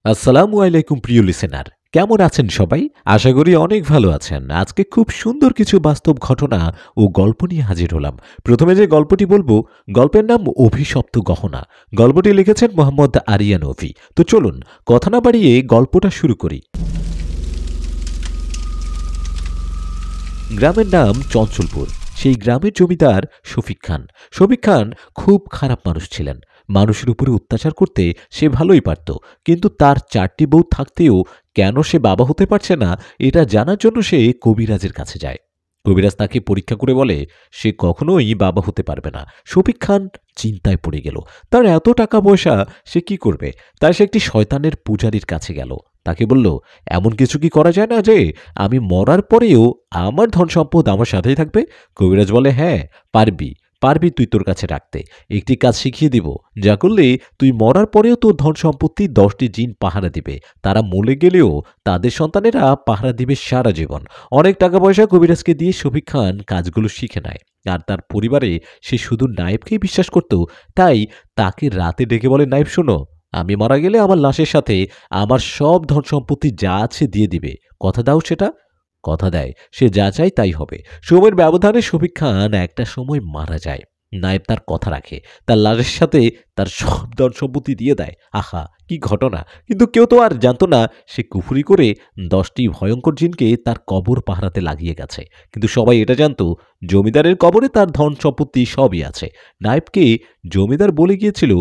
আসসালামু আলাইকুম প্রিয় লিসেনার, কেমন আছেন সবাই? আশা করি অনেক ভালো আছেন। আজকে খুব সুন্দর কিছু বাস্তব ঘটনা ও গল্প নিয়ে হাজির হলাম। প্রথমে যে গল্পটি বলবো, গল্পের নাম অভিশপ্ত গহনা। গল্পটি লিখেছেন মোহাম্মদ আরিয়ান অভি। তো চলুন কথা না বাড়িয়ে গল্পটা শুরু করি। গ্রামের নাম চঞ্চলপুর। সেই গ্রামের জমিদার শফিক খান। শফিক খান খুব খারাপ মানুষ ছিলেন। মানুষের উপরে অত্যাচার করতে সে ভালোই পারত, কিন্তু তার ৪টি বউ থাকতেও কেন সে বাবা হতে পারছে না, এটা জানার জন্য সে কবিরাজের কাছে যায়। কবিরাজ তাকে পরীক্ষা করে বলে সে কখনোই বাবা হতে পারবে না। শফিক খান চিন্তায় পড়ে গেল। তার এত টাকা পয়সা, সে কি করবে? তাই সে একটি শয়তানের পূজারীর কাছে গেল। তাকে বলল, এমন কিছু কি করা যায় না যে আমি মরার পরেও আমার ধন সম্পদ আমার সাথেই থাকবে? কবিরাজ বলে, হ্যাঁ, পারবি। পারবি তুই তোর কাছে রাখতে। একটি কাজ শিখিয়ে দিব, যা করলে তুই মরার পরেও তোর ধন সম্পত্তি 10টি জিন পাহারা দিবে। তারা মরে গেলেও তাদের সন্তানেরা পাহারা দিবে সারা জীবন। অনেক টাকা পয়সা কবিরাজকে দিয়ে শফিক খান কাজগুলো শিখে নেয়। আর তার পরিবারে সে শুধু নায়েবকেই বিশ্বাস করত। তাই তাকে রাতে ডেকে বলে, নায়েব শোনো, আমি মারা গেলে আমার লাশের সাথে আমার সব ধন সম্পত্তি যা আছে দিয়ে দিবে। কথা দাও সেটা? কথা দেয়, সে যা চায় তাই হবে। সময়ের ব্যবধানে শফিক খান একটা সময় মারা যায়। নায়েব তার কথা রাখে, তার লাশের সাথে তার সব ধন সম্পত্তি দিয়ে দেয়। আহা, কি ঘটনা! কিন্তু কেউ তো আর জানতো না সে কুফরি করে 10টি ভয়ঙ্কর জিনকে তার কবর পাহারাতে লাগিয়ে গেছে। কিন্তু সবাই এটা জানতো, জমিদারের কবরে তার ধন সম্পত্তি সবই আছে। নায়েবকে জমিদার বলে গিয়েছিল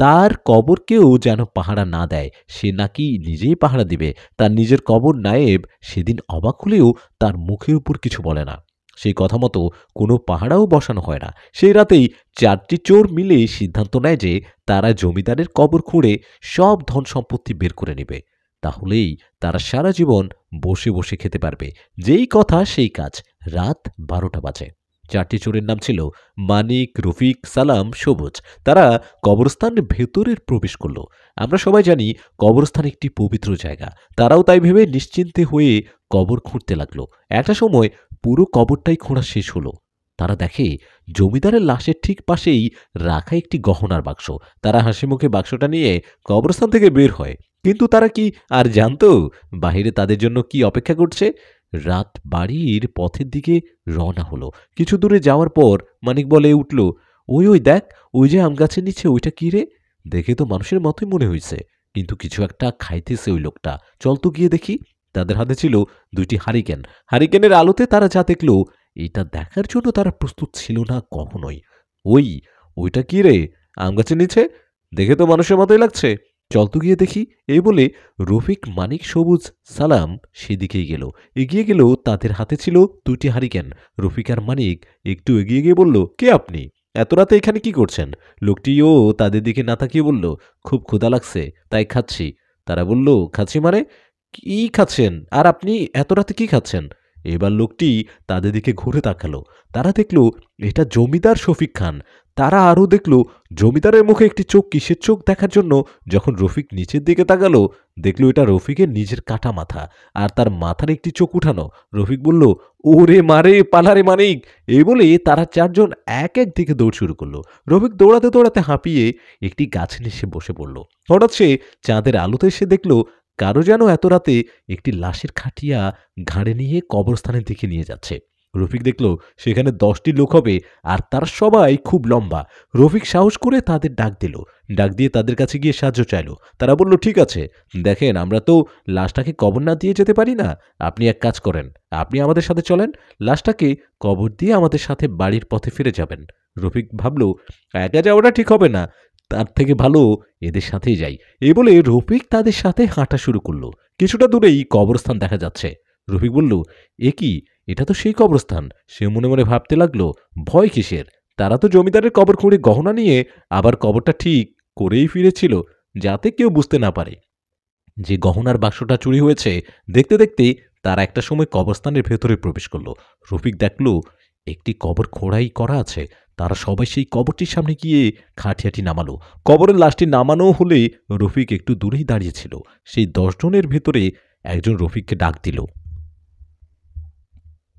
তার কবর কেউ যেন পাহারা না দেয়। সে নাকি নিজেই পাহারা দিবে তার নিজের কবর। নায়েব সেদিন অবাক হলেও তার মুখের উপর কিছু বলে না। সেই কথা মতো কোনো পাহারাও বসানো হয় না। সেই রাতেই 4টি চোর মিলে সিদ্ধান্ত নেয় যে তারা জমিদারের কবর খুঁড়ে সব ধন সম্পত্তি বের করে নেবে। তাহলেই তারা সারা জীবন বসে বসে খেতে পারবে। যেই কথা সেই কাজ। রাত 12টা বাজে। 4টি চোরের নাম ছিল মানিক, রফিক, সালাম, সবুজ। তারা কবরস্থানের ভেতরের প্রবেশ করলো। আমরা সবাই জানি কবরস্থান একটি পবিত্র জায়গা। তারাও তাই ভেবে নিশ্চিন্তে হয়ে কবর খুঁড়তে লাগলো। একটা সময় পুরো কবরটাই খোঁড়া শেষ হলো। তারা দেখে জমিদারের লাশের ঠিক পাশেই রাখা একটি গহনার বাক্স। তারা হাসিমুখে বাক্সটা নিয়ে কবরস্থান থেকে বের হয়। কিন্তু তারা কি আর জানতো বাহিরে তাদের জন্য কি অপেক্ষা করছে? রাত বাড়ির পথের দিকে রওনা হলো। কিছু দূরে যাওয়ার পর মানিক বলে উঠল, ওই ওই দেখ, ওই যে আম গাছের নিচে, ওইটা কি রে? দেখে তো মানুষের মতোই মনে হয়েছে, কিন্তু কিছু একটা খাইতেছে ওই লোকটা। চল তো গিয়ে দেখি। তাদের হাতে ছিল 2টি হারিকেন। হারিকেনের আলোতে তারা যা দেখল, এটা দেখার জন্য তারা প্রস্তুত ছিল না কখনোই। ওই, ওইটা কি রে? আম গাছের নিচে দেখে তো মানুষের মতোই লাগছে। চল তো গিয়ে দেখি। এই বলে রফিক, মানিক, সবুজ, সালাম সেদিকেই গেল। এগিয়ে গেল, তাদের হাতে ছিল 2টি হারিকেন। রফিক আর মানিক একটু এগিয়ে গিয়ে বলল, কে আপনি? এত রাতে এখানে কি করছেন? লোকটিও তাদের দিকে না তাকিয়ে বলল, খুব ক্ষুধা লাগছে তাই খাচ্ছি। তারা বলল, খাচ্ছি মানে? কি খাচ্ছেন? আর আপনি এত রাতে কি খাচ্ছেন? এবার লোকটি তাদের দিকে ঘুরে তাকালো। তারা দেখল এটা জমিদার শফিক খান। তারা আরও দেখল জমিদারের মুখে একটি চোখ। কিসের চোখ দেখার জন্য যখন রফিক নিচের দিকে তাকালো, দেখল এটা রফিকের নিজের কাটা মাথা, আর তার মাথার একটি চোখ উঠানো। রফিক বলল, ওরে মারে, পালারে মানিক! এই বলে তারা 4জন এক এক দিকে দৌড় শুরু করলো। রফিক দৌড়াতে দৌড়াতে হাঁপিয়ে একটি গাছের নিচে বসে পড়ল। হঠাৎ সে চাঁদের আলোতে এসে দেখল কারো যেন এত রাতে একটি লাশের খাটিয়া ঘাড়ে নিয়ে কবরস্থানের দিকে নিয়ে যাচ্ছে। রফিক দেখল সেখানে 10টি লোক হবে, আর তারা সবাই খুব লম্বা। রফিক সাহস করে তাদের ডাক দিল। ডাক দিয়ে তাদের কাছে গিয়ে সাহায্য চাইল। তারা বলল, ঠিক আছে, দেখেন আমরা তো লাশটাকে কবর না দিয়ে যেতে পারি না। আপনি এক কাজ করেন, আপনি আমাদের সাথে চলেন, লাশটাকে কবর দিয়ে আমাদের সাথে বাড়ির পথে ফিরে যাবেন। রফিক ভাবল, একা যাওয়াটা ঠিক হবে না, তার থেকে ভালো এদের সাথেই যাই। এই বলে রফিক তাদের সাথে হাঁটা শুরু করলো। কিছুটা দূরেই কবরস্থান দেখা যাচ্ছে। রফিক বলল, এ কি? এটা তো সেই কবরস্থান। সে মনে মনে ভাবতে লাগলো, ভয় কিসের? তারা তো জমিদারের কবর খুঁড়ে গহনা নিয়ে আবার কবরটা ঠিক করেই ফিরেছিল, যাতে কেউ বুঝতে না পারে যে গহনার বাক্সটা চুরি হয়েছে। দেখতে দেখতে তারা একটা সময় কবরস্থানের ভেতরে প্রবেশ করলো। রফিক দেখল একটি কবর খোঁড়াই করা আছে। তারা সবাই সেই কবরটির সামনে গিয়ে খাটিয়াটি নামালো। কবরের লাশটি নামানো হলে রফিক একটু দূরেই দাঁড়িয়েছিল। সেই 10জনের ভেতরে একজন রফিককে ডাক দিল।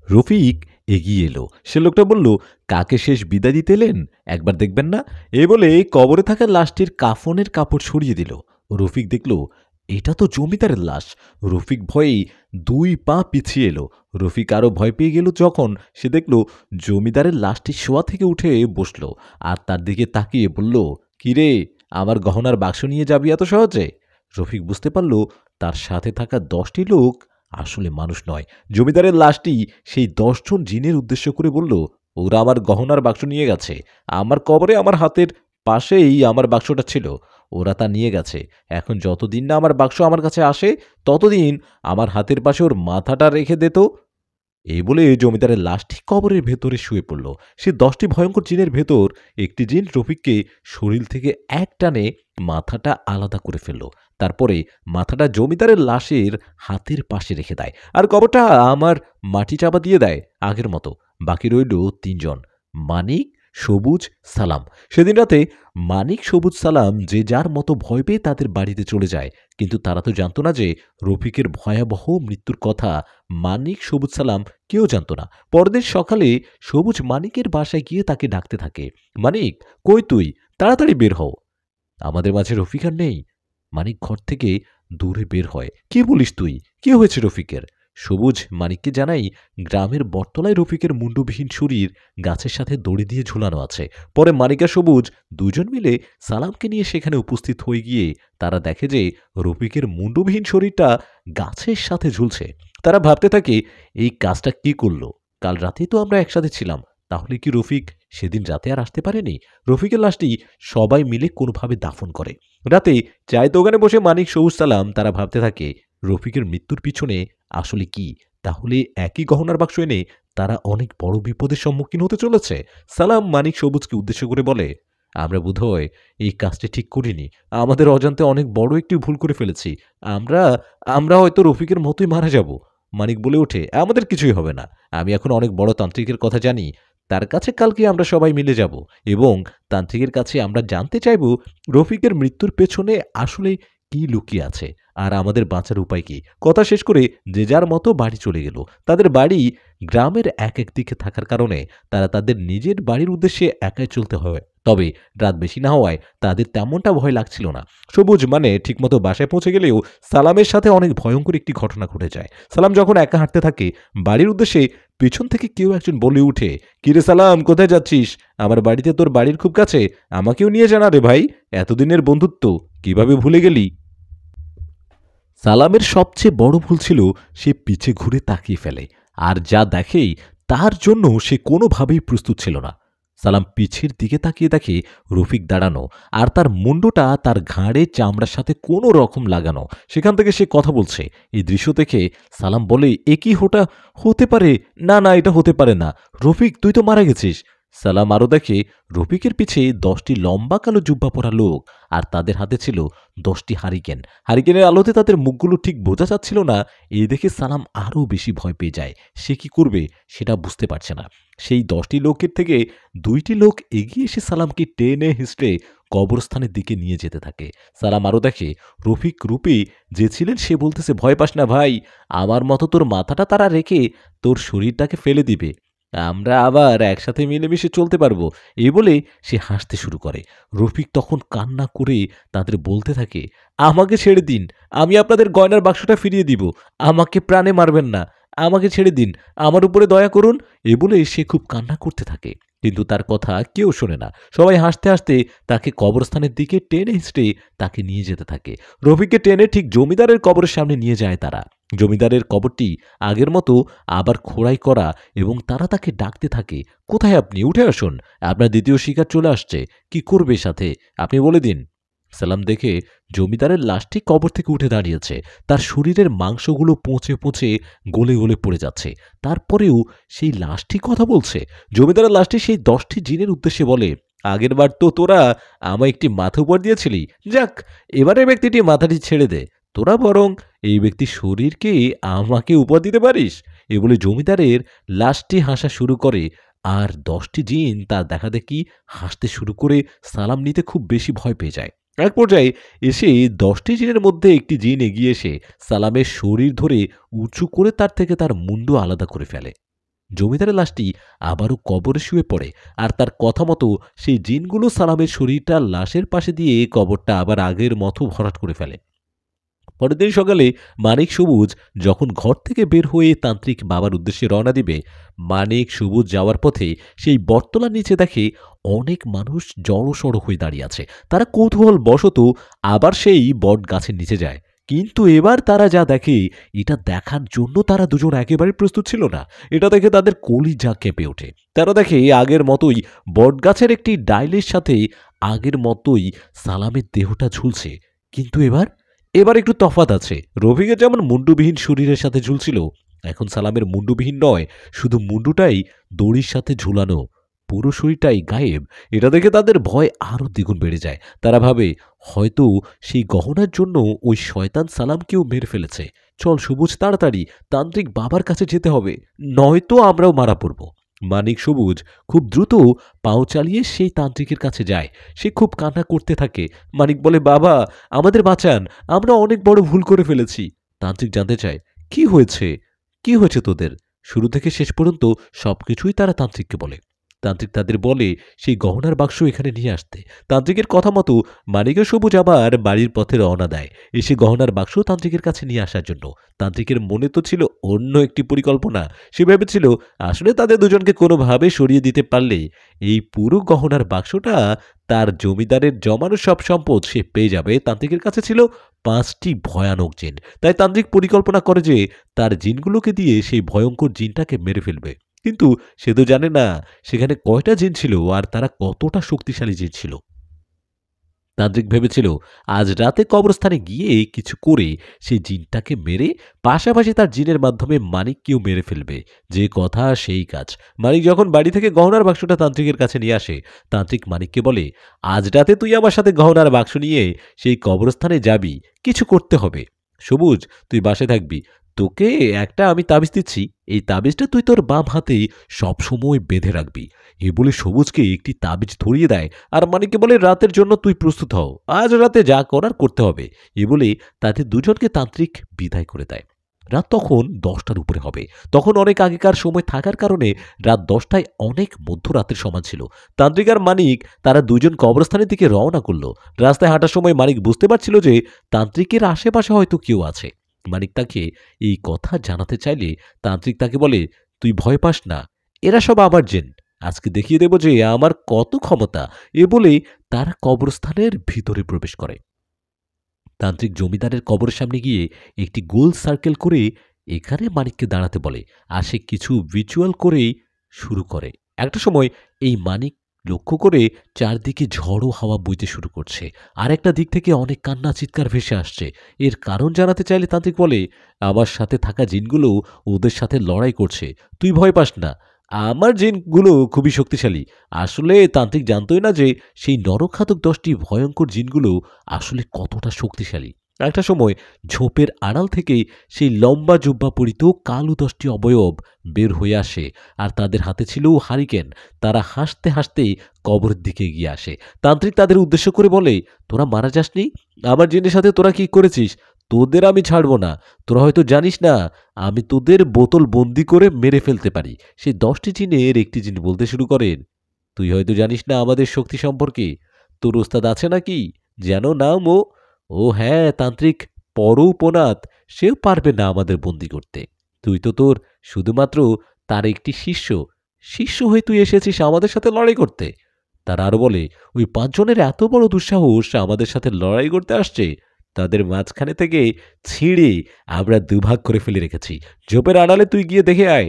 রফিক এগিয়ে এলো। সে লোকটা বলল, কাকে শেষ বিদায় দিতে এলেন? একবার দেখবেন না? এ বলে কবরে থাকা লাশটির কাফনের কাপড় সরিয়ে দিল। রফিক দেখল এটা তো জমিদারের লাশ। রফিক ভয়েই ২ পা পিছিয়ে এলো। রফিক আরো ভয় পেয়ে গেল যখন সে দেখল জমিদারের লাশটি শোয়া থেকে উঠে বসল আর তার দিকে তাকিয়ে বলল, "কিরে, আমার গহনার বাক্স নিয়ে যাবি এত সহজে?" রফিক বুঝতে পারল তার সাথে থাকা ১০টি লোক আসলে মানুষ নয়। জমিদারের লাশটি সেই ১০ জন জিনের উদ্দেশ্য করে বলল, "ওরা আমার গহনার বাক্স নিয়ে গেছে। আমার কবরে আমার হাতের পাশেই আমার বাক্সটা ছিল। ওরা তা নিয়ে গেছে। এখন যতদিন না আমার বাক্স আমার কাছে আসে, ততদিন আমার হাতের পাশে ওর মাথাটা রেখে দে তো।" এই বলে জমিদারের লাশটি কবরের ভেতরে শুয়ে পড়ল। সে ১০টি ভয়ঙ্কর জিনের ভেতর একটি জিন রফিককে শরীর থেকে এক টানে মাথাটা আলাদা করে ফেলল। তারপরে মাথাটা জমিদারের লাশের হাতের পাশে রেখে দেয় আর কবরটা আমার মাটি চাপা দিয়ে দেয় আগের মতো। বাকি রইল ৩ জন, মানিক, সবুজ, সালাম। সেদিন রাতে মানিক, সবুজ, সালাম যে যার মতো ভয় পেয়ে তাদের বাড়িতে চলে যায়। কিন্তু তারা তো জানত না যে রফিকের ভয়াবহ মৃত্যুর কথা মানিক, সবুজ, সালাম কেউ জানত না। পরদিন সকালে সবুজ মানিকের বাসায় গিয়ে তাকে ডাকতে থাকে, "মানিক, কই তুই? তাড়াতাড়ি বের হও, আমাদের মাঝে রফিক আর নেই।" মানিক ঘর থেকে দূরে বের হয়। "কি বলিস তুই? কি হয়েছে রফিকের?" সবুজ মানিককে জানাই, গ্রামের বটতলায় রফিকের মুন্ডবিহীন শরীর গাছের সাথে দড়ি দিয়ে ঝুলানো আছে। পরে মানিক আর সবুজ দুজন মিলে সালামকে নিয়ে সেখানে উপস্থিত হয়ে গিয়ে তারা দেখে যে রফিকের মুন্ডবিহীন শরীরটা গাছের সাথে ঝুলছে। তারা ভাবতে থাকে, এই কাজটা কি করলো? কাল রাতেই তো আমরা একসাথে ছিলাম। তাহলে কি রফিক সেদিন রাতে আর আসতে পারেনি? রফিকের লাশটি সবাই মিলে কোনোভাবে দাফন করে। রাতে চায়ের দোকানে বসে মানিক, সবুজ, সালাম তারা ভাবতে থাকে রফিকের মৃত্যুর পিছনে আসলে কি? তাহলে একই গহনার বাক্স এনে তারা অনেক বড় বিপদের সম্মুখীন হতে চলেছে। সালাম মানিক, সবুজকে উদ্দেশ্য করে বলে, "আমরা বোধহয় এই কাজটি ঠিক করিনি। আমাদের অজান্তে অনেক বড় একটি ভুল করে ফেলেছি। আমরা আমরা হয়তো রফিকের মতোই মারা যাব।" মানিক বলে ওঠে, "আমাদের কিছুই হবে না। আমি এখন অনেক বড় তান্ত্রিকের কথা জানি। তার কাছে কালকে আমরা সবাই মিলে যাব এবং তান্ত্রিকের কাছে আমরা জানতে চাইব রফিকের মৃত্যুর পেছনে আসলে কি লুকিয়ে আছে আর আমাদের বাঁচার উপায় কি।" কথা শেষ করে যে যার মতো বাড়ি চলে গেল। তাদের বাড়ি গ্রামের এক এক দিকে থাকার কারণে তারা তাদের নিজের বাড়ির উদ্দেশ্যে একাই চলতে হয়। তবে রাত বেশি না হওয়ায় তাদের তেমনটা ভয় লাগছিল না। সবুজ মানে ঠিকমতো বাসায় পৌঁছে গেলেও সালামের সাথে অনেক ভয়ঙ্কর একটি ঘটনা ঘটে যায়। সালাম যখন একা হাঁটতে থাকে, বাড়ির উদ্দেশ্যে পিছন থেকে কেউ একজন বলে উঠে, "কিরে সালাম, কোথায় যাচ্ছিস? আমার বাড়িতে তোর বাড়ির খুব কাছে। আমাকেও নিয়ে জানা রে ভাই। এতদিনের বন্ধুত্ব কিভাবে ভুলে গেলি?" সালামের সবচেয়ে বড় ভুল ছিল সে পিছে ঘুরে তাকিয়ে ফেলে আর যা দেখেই তার জন্য সে কোনোভাবেই প্রস্তুত ছিল না। সালাম পিছের দিকে তাকিয়ে দেখে রফিক দাঁড়ানো আর তার মুন্ডটা তার ঘাড়ে চামড়ার সাথে কোনো রকম লাগানো। সেখান থেকে সে কথা বলছে। এই দৃশ্য দেখে সালাম বলে, "এ কি হতে পারে? না না, এটা হতে পারে না। রফিক, তুই তো মারা গেছিস।" সালাম আরও দেখে রফিকের পিছে 10টি লম্বা কালো জুব্বা পরা লোক আর তাদের হাতে ছিল 10টি হারিকেন। হারিকেনের আলোতে তাদের মুখগুলো ঠিক বোঝা যাচ্ছিল না। এই দেখে সালাম আরও বেশি ভয় পেয়ে যায়। সে কি করবে সেটা বুঝতে পারছে না। সেই 10টি লোকের থেকে 2টি লোক এগিয়ে এসে সালামকে টেনে হিঁচড়ে কবরস্থানের দিকে নিয়ে যেতে থাকে। সালাম আরও দেখে রফিক রূপে যে ছিলেন সে বলতেছে, "ভয় পাস না ভাই, আমার মতো তোর মাথাটা তারা রেখে তোর শরীরটাকে ফেলে দিবে। আমরা আবার একসাথে মিলেমিশে চলতে পারবো।" এই বলে সে হাসতে শুরু করে। রফিক তখন কান্না করে তাদের বলতে থাকে, "আমাকে ছেড়ে দিন, আমি আপনাদের গয়নার বাক্সটা ফিরিয়ে দিব। আমাকে প্রাণে মারবেন না, আমাকে ছেড়ে দিন, আমার উপরে দয়া করুন।" এ বলে সে খুব কান্না করতে থাকে। কিন্তু তার কথা কেউ শোনে না। সবাই হাসতে হাসতে তাকে কবরস্থানের দিকে টেনে হিঁচড়ে তাকে নিয়ে যেতে থাকে। রফিককে টেনে ঠিক জমিদারের কবরের সামনে নিয়ে যায় তারা। জমিদারের কবরটি আগের মতো আবার খোঁড়াই করা এবং তারা তাকে ডাকতে থাকে, "কোথায় আপনি? উঠে আসুন, আপনার দ্বিতীয় শিকার চলে আসছে। কি করবে সাথে? আপনি বলে দিন।" সালাম দেখে জমিদারের লাশটি কবর থেকে উঠে দাঁড়িয়েছে। তার শরীরের মাংসগুলো পচে পচে গলে গলে পড়ে যাচ্ছে। তারপরেও সেই লাশটি কথা বলছে। জমিদারের লাশটি সেই 10টি জিনের উদ্দেশ্যে বলে, "আগেরবার তো তোরা আমায় একটি মাথা উপহার দিয়েছিলি। যাক, এবারের ব্যক্তিটি মাথাটি ছেড়ে দে। তোরা বরং এই ব্যক্তির শরীরকে আমাকে উপহার দিতে পারিস।" এ বলে জমিদারের লাশটি হাসা শুরু করে আর 10টি জিন তার দেখাদেখি হাসতে শুরু করে সালাম নিতে খুব বেশি ভয় পেয়ে যায়। এক পর্যায়ে এসে 10টি জিনের মধ্যে একটি জিন এগিয়ে এসে সালামের শরীর ধরে উঁচু করে তার থেকে তার মুন্ডু আলাদা করে ফেলে। জমিদারের লাশটি আবারও কবরে শুয়ে পড়ে আর তার কথা মতো সেই জিনগুলো সালামের শরীরটা লাশের পাশে দিয়ে কবরটা আবার আগের মতো ভরাট করে ফেলে। পরের দিন সকালে মানিক সবুজ যখন ঘর থেকে বের হয়ে তান্ত্রিক বাবার উদ্দেশ্যে রওনা দিবে, মানিক সবুজ যাওয়ার পথে সেই বটতলার নিচে দেখে অনেক মানুষ জড়সড় হয়ে দাঁড়িয়ে আছে। তারা কৌতূহল বশত আবার সেই বট গাছের নিচে যায়, কিন্তু এবার তারা যা দেখে, এটা দেখার জন্য তারা দুজন একেবারে প্রস্তুত ছিল না। এটা দেখে তাদের কলিজা কেঁপে ওঠে। তারা দেখে আগের মতোই বটগাছের একটি ডাইলের সাথে আগের মতোই সালামের দেহটা ঝুলছে, কিন্তু এবার এবার একটু তফাৎ আছে। রফিকের যেমন মুন্ডুবিহীন শরীরের সাথে ঝুলছিল, এখন সালামের মুন্ডুবিহীন নয়, শুধু মুন্ডুটাই দড়ির সাথে ঝুলানো, পুরো শরীরটাই গায়েব। এটা দেখে তাদের ভয় আরও দ্বিগুণ বেড়ে যায়। তারা ভাবে হয়তো সেই গহনার জন্য ওই শয়তান সালামকেও মেরে ফেলেছে। চল সবুজ, তাড়াতাড়ি তান্ত্রিক বাবার কাছে যেতে হবে, নয়তো আমরাও মারা পড়ব। মানিক সবুজ খুব দ্রুত পাও চালিয়ে সেই তান্ত্রিকের কাছে যায়। সে খুব কান্না করতে থাকে। মানিক বলে, বাবা আমাদের বাঁচান, আমরা অনেক বড় ভুল করে ফেলেছি। তান্ত্রিক জানতে চায়, কি হয়েছে, কি হয়েছে তোদের? শুরু থেকে শেষ পর্যন্ত সবকিছুই তারা তান্ত্রিককে বলে। তান্ত্রিক তাদের বলে সেই গহনার বাক্স এখানে নিয়ে আসতে। তান্ত্রিকের কথা মতো মানিকের সবুজ আবার বাড়ির পথে রওনা দেয়, এসে গহনার বাক্স তান্ত্রিকের কাছে নিয়ে আসার জন্য। তান্ত্রিকের মনে তো ছিল অন্য একটি পরিকল্পনা। সে ভেবেছিল আসলে তাদের দুজনকে কোনোভাবে সরিয়ে দিতে পারলে এই পুরো গহনার বাক্সটা, তার জমিদারের জমানো সব সম্পদ সে পেয়ে যাবে। তান্ত্রিকের কাছে ছিল 5টি ভয়ানক জিন। তাই তান্ত্রিক পরিকল্পনা করে যে তার জিনগুলোকে দিয়ে সেই ভয়ঙ্কর জিনটাকে মেরে ফেলবে। কিন্তু সে তো জানে না সেখানে কয়টা জিন ছিল আর তারা কতটা শক্তিশালী জিন ছিল। তান্ত্রিক ভেবেছিল আজ রাতে কবরস্থানে গিয়ে কিছু করে সেই জিনটাকে মেরে পাশাপাশি তার জিনের মাধ্যমে মানিককেও মেরে ফেলবে। যে কথা সেই কাজ। মানিক যখন বাড়ি থেকে গহনার বাক্সটা তান্ত্রিকের কাছে নিয়ে আসে, তান্ত্রিক মানিককে বলে, আজ রাতে তুই আমার সাথে গহনার বাক্স নিয়ে সেই কবরস্থানে যাবি, কিছু করতে হবে। সবুজ, তুই বাসায় থাকবি, তোকে একটা আমি তাবিজ দিচ্ছি, এই তাবিজটা তুই তোর বাম হাতে সবসময় বেঁধে রাখবি। এ বলে সবুজকে একটি তাবিজ ধরিয়ে দেয় আর মানিককে বলে, রাতের জন্য তুই প্রস্তুত হও, আজ রাতে যা করার করতে হবে। এ বলে তাদের দুজনকে তান্ত্রিক বিদায় করে দেয়। রাত তখন 10টার উপরে হবে। তখন অনেক আগেকার সময় থাকার কারণে রাত 10টায় অনেক মধ্যরাতের সমান ছিল। তান্ত্রিক আর মানিক তারা দুজন কবরস্থানের দিকে রওনা করলো। রাস্তায় হাঁটার সময় মানিক বুঝতে পারছিল যে তান্ত্রিকের আশেপাশে হয়তো কেউ আছে। মানিক তাকে এই কথা জানাতে চাইলে তান্ত্রিক তাকে বলে, তুই ভয় পাস না, এরা সব আমার জিন, আজকে দেখিয়ে দেব যে আমার কত ক্ষমতা। এ বলেই তারা কবরস্থানের ভিতরে প্রবেশ করে। তান্ত্রিক জমিদারের কবরের সামনে গিয়ে একটি গোল সার্কেল করে এখানে মানিককে দাঁড়াতে বলে, আর সে কিছু রিচুয়াল করেই শুরু করে। একটা সময় এই মানিক লক্ষ্য করে চারদিকে ঝড়ো হাওয়া বইতে শুরু করছে, আর একটা দিক থেকে অনেক কান্না চিৎকার ভেসে আসছে। এর কারণ জানাতে চাইলে তান্ত্রিক বলে, আমার সাথে থাকা জিনগুলো ওদের সাথে লড়াই করছে, তুই ভয় পাস না, আমার জিনগুলো খুবই শক্তিশালী। আসলে তান্ত্রিক জানতোই না যে সেই নরঘাতক 10টি ভয়ঙ্কর জিনগুলো আসলে কতটা শক্তিশালী। একটা সময় ঝোপের আড়াল থেকে সেই লম্বা জুব্বা পরিত কালো 10টি অবয়ব বের হয়ে আসে, আর তাদের হাতে ছিল হারিকেন। তারা হাসতে হাসতে কবরের দিকে এগিয়ে আসে। তান্ত্রিক তাদের উদ্দেশ্য করে বলে, তোরা মারা যাসনি? আমার জিনের সাথে তোরা কি করেছিস? তোদের আমি ছাড়ব না। তোরা হয়তো জানিস না, আমি তোদের বোতল বন্দি করে মেরে ফেলতে পারি। সেই 10টি জিনের একটি জিন বলতে শুরু করেন, তুই হয়তো জানিস না আমাদের শক্তি সম্পর্কে। তোর ওস্তাদ আছে নাকি? যেন নাম ও। ও হ্যাঁ, তান্ত্রিক পরোপনাথ, সেও পারবে না আমাদের বন্দি করতে। তুই তো তোর শুধুমাত্র তার একটি শিষ্য। শিষ্য হয়ে তুই এসেছিস আমাদের সাথে লড়াই করতে? তারা আরো বলে, ওই 5 জনের এত বড় দুঃসাহস আমাদের সাথে লড়াই করতে আসছে, তাদের মাঝখানে থেকে ছিঁড়ে আমরা দুভাগ করে ফেলে রেখেছি। ঝোপের আড়ালে তুই গিয়ে দেখে আয়।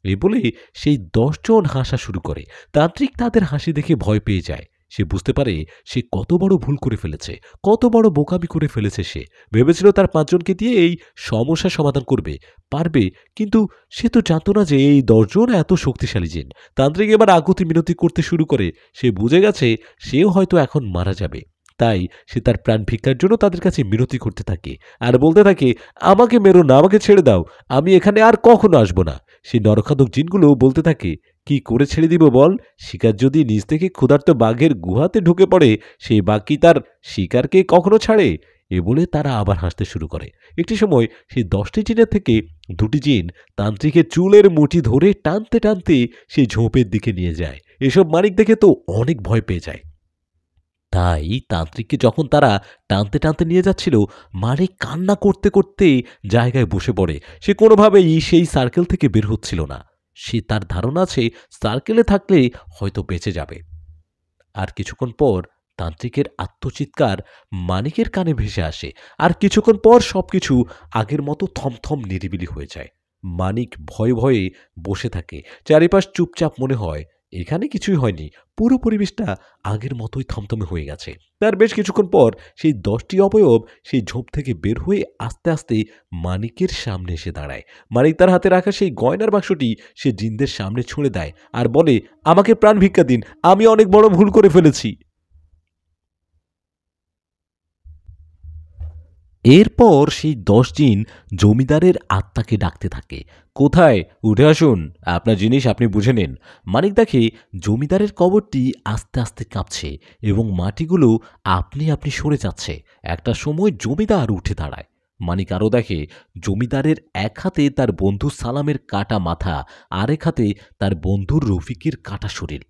এই বলে সেই 10 জন হাসা শুরু করে। তান্ত্রিক তাদের হাসি দেখে ভয় পেয়ে যায়। সে বুঝতে পারে সে কত বড় ভুল করে ফেলেছে, কত বড় বোকামি করে ফেলেছে। সে ভেবেছিল তার 5 জনকে দিয়ে এই সমস্যার সমাধান করবে, পারবে, কিন্তু সে তো জানতো না যে এই 10 জন এত শক্তিশালী জিন। তান্ত্রিক এবার আকুতি মিনতি করতে শুরু করে। সে বুঝে গেছে সেও হয়তো এখন মারা যাবে। তাই সে তার প্রাণ ভিক্ষার জন্য তাদের কাছে মিনতি করতে থাকে আর বলতে থাকে, আমাকে মেরো না, আমাকে ছেড়ে দাও, আমি এখানে আর কখনো আসবো না। সেই নরখাদক জিনগুলো বলতে থাকে, কি করে ছেড়ে দিব বল? শিকার যদি নিজ থেকে ক্ষুধার্ত বাঘের গুহাতে ঢুকে পড়ে, সেই বাঘ কি তার শিকারকে কখনো ছাড়ে? এ বলে তারা আবার হাসতে শুরু করে। একটি সময় সেই 10টি জিনের থেকে 2টি জিন তান্ত্রিকের চুলের মুঠি ধরে টানতে টানতে সেই ঝোপের দিকে নিয়ে যায়। এসব মানিক দেখে তো অনেক ভয় পেয়ে যায়। তাই তান্ত্রিককে যখন তারা টানতে টানতে নিয়ে যাচ্ছিল, মানিক কান্না করতে করতে জায়গায় বসে পড়ে। সে কোনোভাবেই সেই সার্কেল থেকে বের হচ্ছিল না। সে তার ধারণা আছে সার্কেলে থাকলে হয়তো বেঁচে যাবে। আর কিছুক্ষণ পর তান্ত্রিকের আত্মচিৎকার মানিকের কানে ভেসে আসে। আর কিছুক্ষণ পর সবকিছু আগের মতো থমথম নিরিবিলি হয়ে যায়। মানিক ভয়ে ভয়ে বসে থাকে। চারিপাশ চুপচাপ মনে হয় এখানে কিছুই হয়নি। পুরো পরিবেশটা আগের মতোই থমথমে হয়ে গেছে। তার বেশ কিছুক্ষণ পর সেই ১০টি অবয়ব সেই ঝোপ থেকে বের হয়ে আস্তে আস্তে মানিকের সামনে এসে দাঁড়ায়। মানিক তার হাতে রাখা সেই গয়নার বাক্সটি সে জিনদের সামনে ছুঁড়ে দেয় আর বলে, আমাকে প্রাণ ভিক্ষা দিন, আমি অনেক বড় ভুল করে ফেলেছি। এরপর সেই ১০ জিন জমিদারের আত্মাকে ডাকতে থাকে। কোথায়? উঠে আসুন, আপনার জিনিস আপনি বুঝে নিন। মানিক দেখে জমিদারের কবরটি আস্তে আস্তে কাঁপছে এবং মাটিগুলো আপনি আপনি সরে যাচ্ছে। একটা সময় জমিদার উঠে দাঁড়ায়। মানিক আরও দেখে জমিদারের এক হাতে তার বন্ধু সালামের কাটা মাথা, আরেক হাতে তার বন্ধুর রফিকের কাটা শরীর।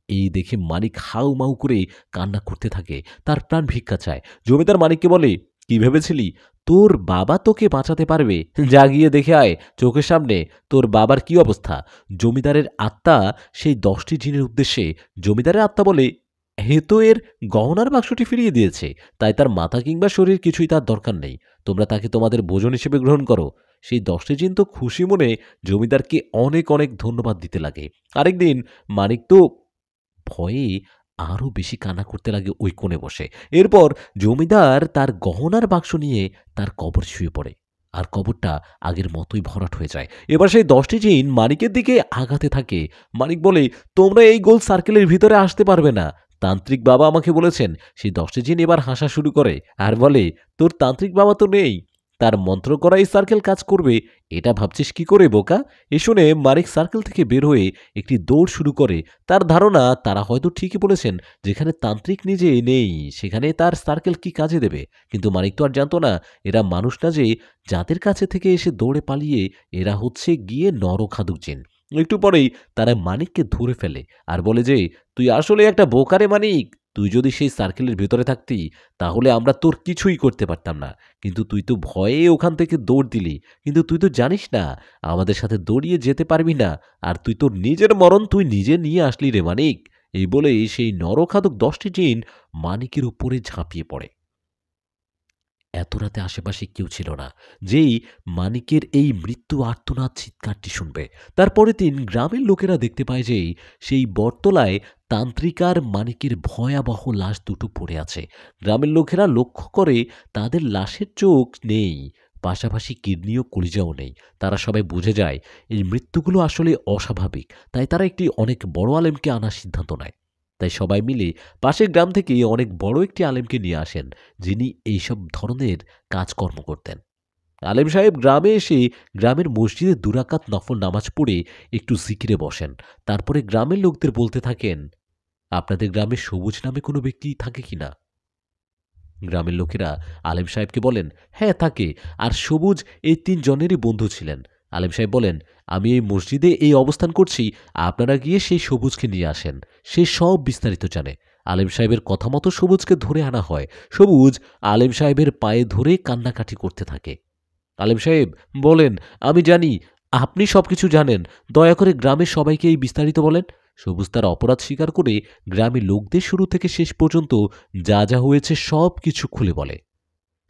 এই দেখে মানিক হাউমাউ করে কান্না করতে থাকে, তার প্রাণ ভিক্ষা চায়। জমিদার মানিককে বলে, কি ভেবেছিলি তোর বাবা তোকে বাঁচাতে পারবে? যা গিয়ে দেখে আয় চোখের সামনে তোর বাবার কি অবস্থা। জমিদারের আত্মা সেই ১০টি জিনের উদ্দেশ্যে, জমিদারের আত্মা বলে, হে তো এর গহনার বাক্সটি ফিরিয়ে দিয়েছে, তাই তার মাথা কিংবা শরীর কিছুই তার দরকার নেই। তোমরা তাকে তোমাদের ভোজন হিসেবে গ্রহণ করো। সেই ১০টি জিন তো খুশি মনে জমিদারকে অনেক অনেক ধন্যবাদ দিতে লাগে। আরেকদিন মানিক তো ভয়ে আরো বেশি কান্না করতে লাগে ওই কোণে বসে। এরপর জমিদার তার গহনার বাক্স নিয়ে তার কবর শুয়ে পড়ে। আর কবরটা আগের মতোই ভরাট হয়ে যায়। এবার সেই ১০টি জিন মানিকের দিকে আগাতে থাকে। মানিক বলে, তোমরা এই গোল সার্কেলের ভিতরে আসতে পারবে না। তান্ত্রিক বাবা আমাকে বলেছেন। সেই ১০টি জিন এবার হাসা শুরু করে আর বলে, তোর তান্ত্রিক বাবা তো নেই, তার মন্ত্র করা এই সার্কেল কাজ করবে এটা ভাবছিস কি করে বোকা? এ শুনে মানিক সার্কেল থেকে বের হয়ে একটি দৌড় শুরু করে। তার ধারণা তারা হয়তো ঠিকই বলেছেন, যেখানে তান্ত্রিক নিজে নেই সেখানে তার সার্কেল কি কাজে দেবে। কিন্তু মানিক তো আর জানতো না এরা মানুষ না, যে যাদের কাছে থেকে এসে দৌড়ে পালিয়ে এরা হচ্ছে গিয়ে নরখাদক জিন। একটু পরেই তারা মানিককে ধরে ফেলে আর বলে যে, তুই আসলে একটা বোকারে মানিক, তুই যদি সেই সার্কেলের ভেতরে থাকতি তাহলে আমরা তোর কিছুই করতে পারতাম না। কিন্তু তুই তো ভয়ে ওখান থেকে দৌড় দিলি। কিন্তু তুই তো জানিস না আমাদের সাথে দৌড়িয়ে যেতে পারবি না। আর তুই তোর নিজের মরণ তুই নিজে নিয়ে আসলি রে মানিক। এই বলে সেই নরখাদক ১০টি জিন মানিকের উপরে ঝাঁপিয়ে পড়ে। এত রাতে আশেপাশে কেউ ছিল না, যেই মানিকের এই মৃত্যু আর্তনাদ চিৎকারটি শুনবে। তারপরের দিন গ্রামের লোকেরা দেখতে পায় যে সেই বটতলায় তান্ত্রিকার মানিকের ভয়াবহ লাশ দুটো পড়ে আছে। গ্রামের লোকেরা লক্ষ্য করে তাদের লাশের চোখ নেই, পাশাপাশি কিডনি ও কলিজাও নেই। তারা সবাই বুঝে যায় এই মৃত্যুগুলো আসলে অস্বাভাবিক। তাই তারা একটি অনেক বড় আলেমকে আনার সিদ্ধান্ত নেয়। তাই সবাই মিলে পাশের গ্রাম থেকে অনেক বড় একটি আলেমকে নিয়ে আসেন, যিনি এইসব ধরনের কাজকর্ম করতেন। আলেম সাহেব গ্রামে এসে গ্রামের মসজিদে ২ রাকাত নফল নামাজ পড়ে একটু জিকিরে বসেন। তারপরে গ্রামের লোকদের বলতে থাকেন, আপনাদের গ্রামে সবুজ নামে কোনো ব্যক্তি থাকে কিনা? গ্রামের লোকেরা আলেম সাহেবকে বলেন, হ্যাঁ থাকে, আর সবুজ এই ৩ জনেরই বন্ধু ছিলেন। আলেম সাহেব বলেন, আমি এই মসজিদে এই অবস্থান করছি, আপনারা গিয়ে সেই সবুজকে নিয়ে আসেন, সে সব বিস্তারিত জানে। আলেম সাহেবের কথা মতো সবুজকে ধরে আনা হয়। সবুজ আলেম সাহেবের পায়ে ধরে কান্নাকাটি করতে থাকে। আলেম সাহেব বলেন, আমি জানি আপনি সবকিছু জানেন, দয়া করে গ্রামের সবাইকে এই বিস্তারিত বলেন। সবুজ তার অপরাধ স্বীকার করে গ্রামের লোকদের শুরু থেকে শেষ পর্যন্ত যা যা হয়েছে সব কিছু খুলে বলে।